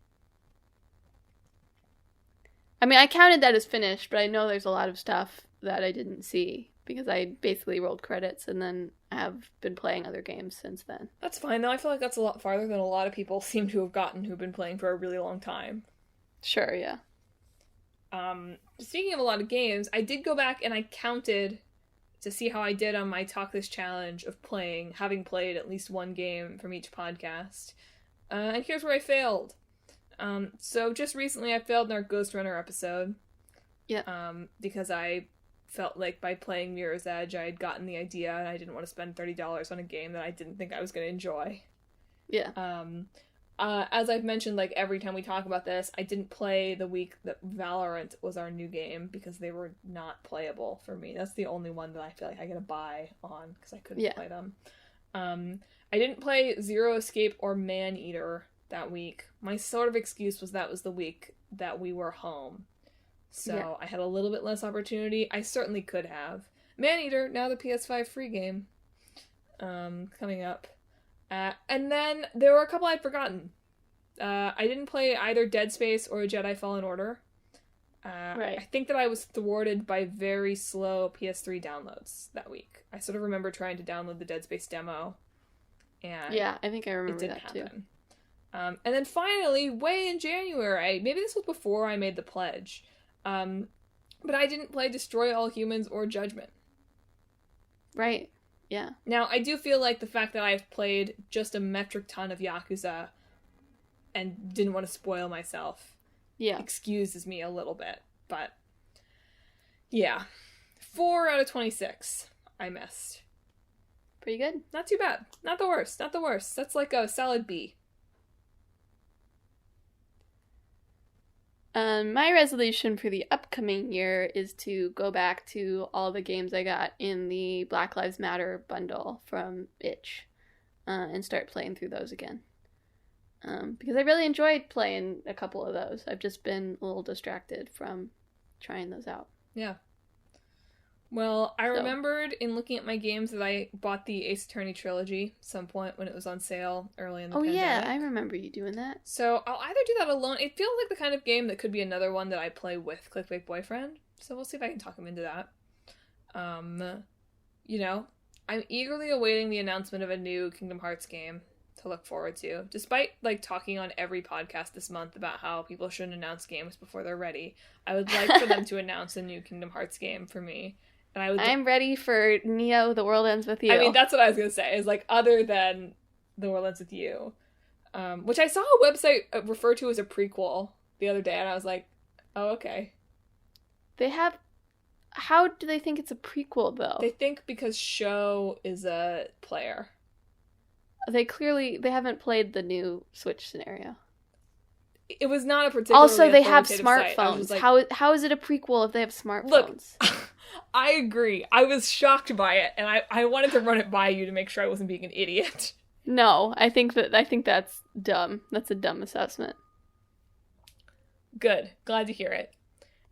S1: I mean, I counted that as finished, but I know there's a lot of stuff that I didn't see because I basically rolled credits and then have been playing other games since then.
S2: That's fine, though. I feel like that's a lot farther than a lot of people seem to have gotten who've been playing for a really long time.
S1: Sure, yeah.
S2: Speaking of a lot of games, I did go back and I counted to see how I did on my Talk This Challenge of having played at least one game from each podcast. And here's where I failed. So just recently I failed in our Ghost Runner episode.
S1: Yeah.
S2: Because I felt like by playing Mirror's Edge I had gotten the idea and I didn't want to spend $30 on a game that I didn't think I was going to enjoy.
S1: Yeah.
S2: As I've mentioned, like, every time we talk about this, I didn't play the week that Valorant was our new game because they were not playable for me. That's the only one that I feel like I gotta buy on because I couldn't play them. I didn't play Zero Escape or Man-Eater that week. My sort of excuse was that was the week that we were home. So I had a little bit less opportunity. I certainly could have. Man-Eater, now the PS5 free game. coming up. And then there were a couple I'd forgotten. I didn't play either Dead Space or Jedi Fallen Order.
S1: Right.
S2: I think that I was thwarted by very slow PS3 downloads that week. I sort of remember trying to download the Dead Space demo, and
S1: yeah, I think I remember
S2: it didn't
S1: that
S2: happen. And then finally, way in January, maybe this was before I made the pledge, but I didn't play Destroy All Humans or Judgment.
S1: Right. Yeah.
S2: Now, I do feel like the fact that I've played just a metric ton of Yakuza and didn't want to spoil myself excuses me a little bit. But, yeah. 4 out of 26 I missed.
S1: Pretty good.
S2: Not too bad. Not the worst. Not the worst. That's like a solid B.
S1: My resolution for the upcoming year is to go back to all the games I got in the Black Lives Matter bundle from Itch, and start playing through those again. Because I really enjoyed playing a couple of those. I've just been a little distracted from trying those out.
S2: Yeah. Well, I remembered in looking at my games that I bought the Ace Attorney trilogy at some point when it was on sale early in the pandemic. Oh yeah,
S1: I remember you doing that.
S2: So I'll either do that alone. It feels like the kind of game that could be another one that I play with Clickbait Boyfriend. So we'll see if I can talk him into that. You know, I'm eagerly awaiting the announcement of a new Kingdom Hearts game to look forward to. Despite like talking on every podcast this month about how people shouldn't announce games before they're ready, I would like for them to announce a new Kingdom Hearts game for me. And I'm
S1: ready for Neo, The World Ends With You.
S2: I mean, that's what I was going to say, is like, other than The World Ends With You, which I saw a website referred to as a prequel the other day, and I was like, oh, okay.
S1: How do they think it's a prequel, though?
S2: They think because Sho is a player.
S1: They haven't played the new Switch scenario.
S2: It was not a particularly
S1: Also, they have
S2: smartphones.
S1: Like, how is it a prequel if they have smartphones?
S2: Look, I agree. I was shocked by it, and I wanted to run it by you to make sure I wasn't being an idiot.
S1: No, I think that's dumb. That's a dumb assessment.
S2: Good. Glad to hear it.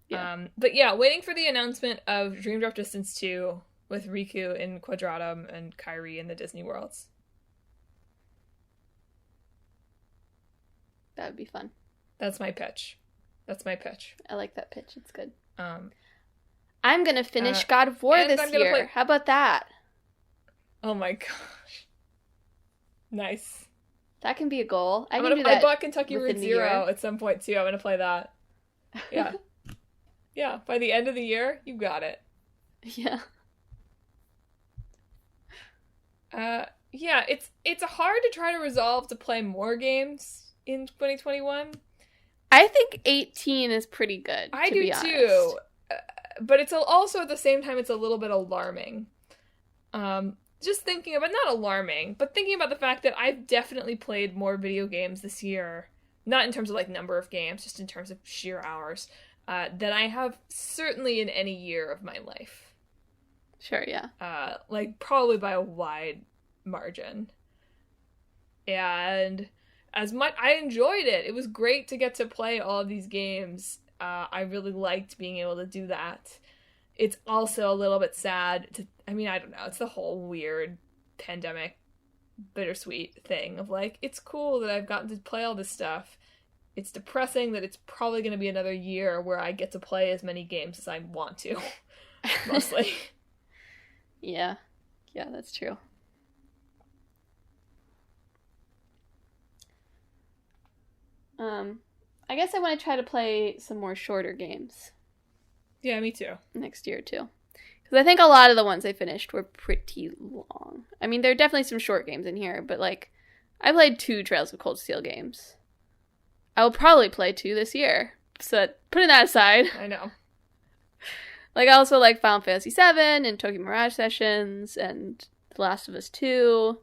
S1: Yeah.
S2: But yeah, waiting for the announcement of Dream Drop Distance 2 with Riku in Quadratum and Kairi in the Disney Worlds.
S1: That would be fun.
S2: That's my pitch.
S1: I like that pitch. It's good.
S2: I'm
S1: going to finish God of War this year. How about that?
S2: Oh my gosh. Nice.
S1: That can be a goal. I
S2: bought Kentucky Route Zero at some point too. I'm going to play that. Yeah. Yeah, by the end of the year, you got it.
S1: Yeah.
S2: Yeah, it's hard to try to resolve to play more games in 2021.
S1: I think 18 is pretty good.
S2: I do too. But it's also at the same time it's a little bit alarming. Just thinking about, not alarming, but thinking about the fact that I've definitely played more video games this year, not in terms of like number of games, just in terms of sheer hours, than I have certainly in any year of my life.
S1: Sure, yeah.
S2: Like probably by a wide margin. And as much I enjoyed it. It was great to get to play all of these games. I really liked being able to do that. It's also a little bit sad to, I mean, I don't know, it's the whole weird pandemic bittersweet thing of like, it's cool that I've gotten to play all this stuff. It's depressing that it's probably going to be another year where I get to play as many games as I want to, mostly.
S1: Yeah, that's true. I guess I want to try to play some more shorter games.
S2: Yeah, me too.
S1: Next year, too. Because I think a lot of the ones I finished were pretty long. I mean, there are definitely some short games in here, but, like, I played 2 Trails of Cold Steel games. I will probably play 2 this year. So, putting that aside.
S2: I know.
S1: Like, I also like Final Fantasy VII and Tokyo Mirage Sessions and The Last of Us 2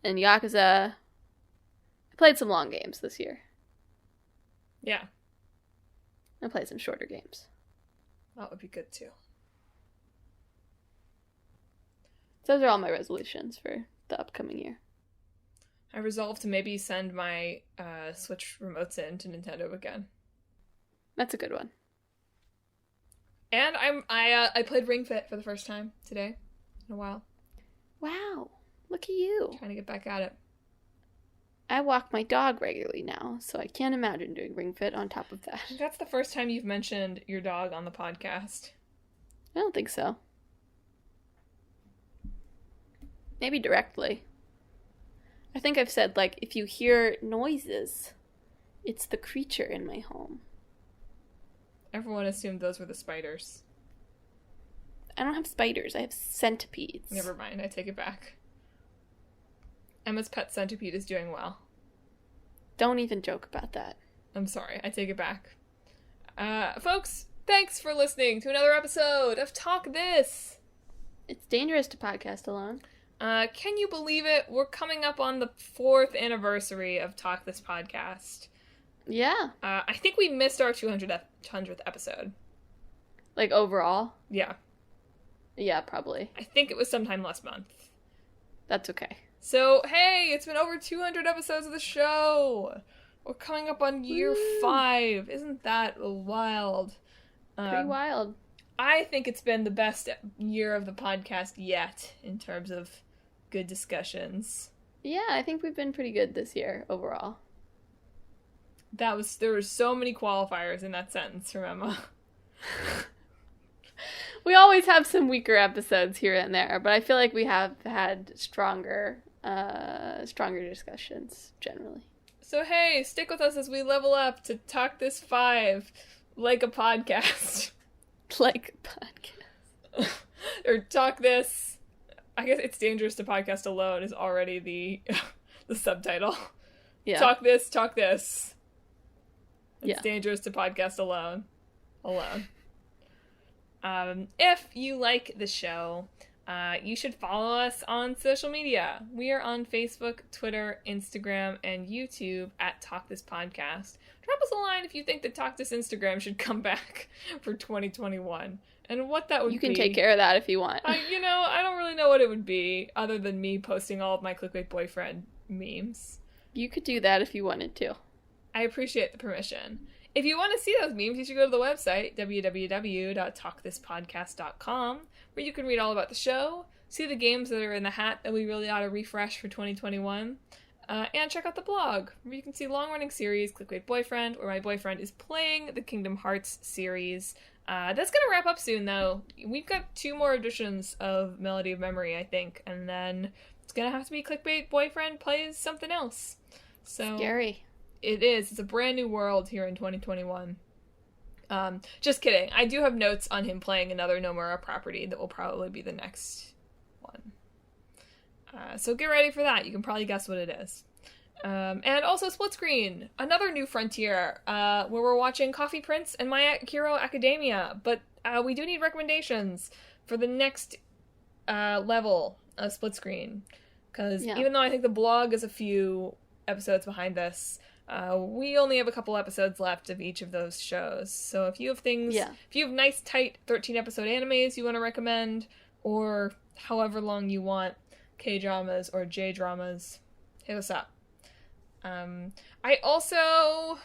S1: and Yakuza. I played some long games this year.
S2: Yeah.
S1: I played some shorter games.
S2: That would be good too.
S1: Those are all my resolutions for the upcoming year.
S2: I resolved to maybe send my Switch remotes in to Nintendo again.
S1: That's a good one. And
S2: I played Ring Fit for the first time today in a while.
S1: Wow. Look at you.
S2: Trying to get back at it.
S1: I walk my dog regularly now, so I can't imagine doing Ring Fit on top of that.
S2: That's the first time you've mentioned your dog on the podcast.
S1: I don't think so. Maybe directly. I think I've said, like, if you hear noises, it's the creature in my home.
S2: Everyone assumed those were the spiders.
S1: I don't have spiders. I have centipedes.
S2: Never mind. I take it back. Emma's pet centipede is doing well.
S1: Don't even joke about that.
S2: I'm sorry. I take it back. Folks, thanks for listening to another episode of Talk This.
S1: It's dangerous to podcast alone.
S2: Can you believe it? We're coming up on the 4th anniversary of Talk This podcast.
S1: Yeah.
S2: I think we missed our 200th episode.
S1: Like, overall?
S2: Yeah.
S1: Yeah, probably.
S2: I think it was sometime last month.
S1: That's okay.
S2: So, hey, it's been over 200 episodes of the show. We're coming up on year 5. Isn't that wild?
S1: Pretty wild.
S2: I think it's been the best year of the podcast yet, in terms of good discussions.
S1: Yeah, I think we've been pretty good this year, overall.
S2: There were so many qualifiers in that sentence from Emma.
S1: We always have some weaker episodes here and there, but I feel like we have had stronger discussions, generally.
S2: So hey, stick with us as we level up to Talk This 5, like a podcast.
S1: Like a podcast.
S2: Or Talk This. I guess It's Dangerous to Podcast Alone is already the subtitle.
S1: Yeah.
S2: Talk This, Talk This. It's
S1: Yeah.
S2: dangerous to podcast alone. If you like the show, you should follow us on social media. We are on Facebook, Twitter, Instagram, and YouTube at Talk This Podcast. Drop us a line if you think that Talk This Instagram should come back for 2021. And what that would be.
S1: You can take care of that if you want.
S2: I don't really know what it would be, other than me posting all of my clickbait boyfriend memes.
S1: You could do that if you wanted to.
S2: I appreciate the permission. If you want to see those memes, you should go to the website, www.talkthispodcast.com, where you can read all about the show, see the games that are in the hat that we really ought to refresh for 2021, and check out the blog, where you can see long-running series, Clickbait Boyfriend, where my boyfriend is playing the Kingdom Hearts series. That's going to wrap up soon, though. We've got 2 more editions of Melody of Memory, I think, and then it's going to have to be Clickbait Boyfriend plays something else. So
S1: Scary.
S2: It is. It's a brand new world here in 2021. Just kidding. I do have notes on him playing another Nomura property that will probably be the next one. So get ready for that. You can probably guess what it is. And also Split Screen, another new frontier, where we're watching Coffee Prince and My Hero Academia. But we do need recommendations for the next level of Split Screen. Because even though I think the blog is a few episodes behind this, we only have a couple episodes left of each of those shows. So if you have if you have nice, tight 13-episode animes you want to recommend, or however long you want K-dramas or J-dramas, hit us up. I also,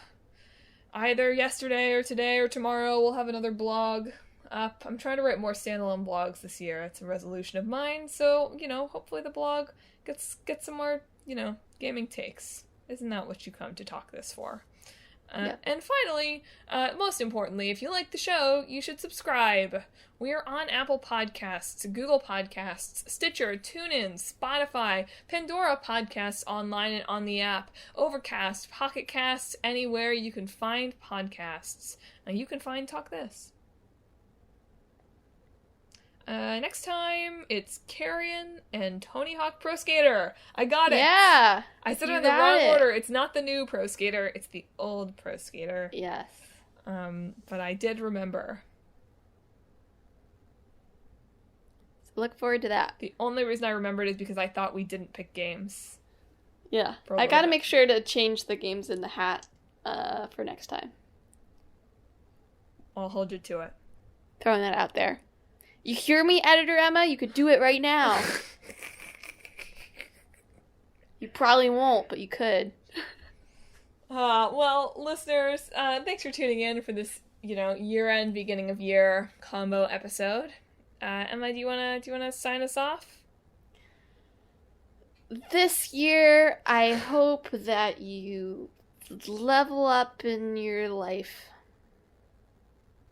S2: either yesterday or today or tomorrow, will have another blog up. I'm trying to write more standalone blogs this year. It's a resolution of mine. So, hopefully the blog gets some more, gaming takes. Isn't that what you come to Talk This for? And finally, most importantly, if you like the show, you should subscribe. We are on Apple Podcasts, Google Podcasts, Stitcher, TuneIn, Spotify, Pandora Podcasts online and on the app, Overcast, Pocket Casts, anywhere you can find podcasts. You can find Talk This. Next time, it's Carrion and Tony Hawk Pro Skater. I got it.
S1: Yeah.
S2: I said it in the wrong order. It's not the new Pro Skater. It's the old Pro Skater.
S1: Yes.
S2: But I did remember.
S1: So look forward to that.
S2: The only reason I remembered is because I thought we didn't pick games.
S1: Yeah. I gotta make sure to change the games in the hat for next time.
S2: I'll hold you to it.
S1: Throwing that out there. You hear me, Editor Emma? You could do it right now. You probably won't, but you could.
S2: Well, listeners, thanks for tuning in for this, year-end, beginning of year combo episode. Emma, do you wanna sign us off?
S1: This year, I hope that you level up in your life.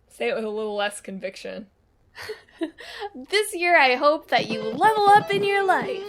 S2: Say it with a little less conviction.
S1: This year, I hope that you level up in your life.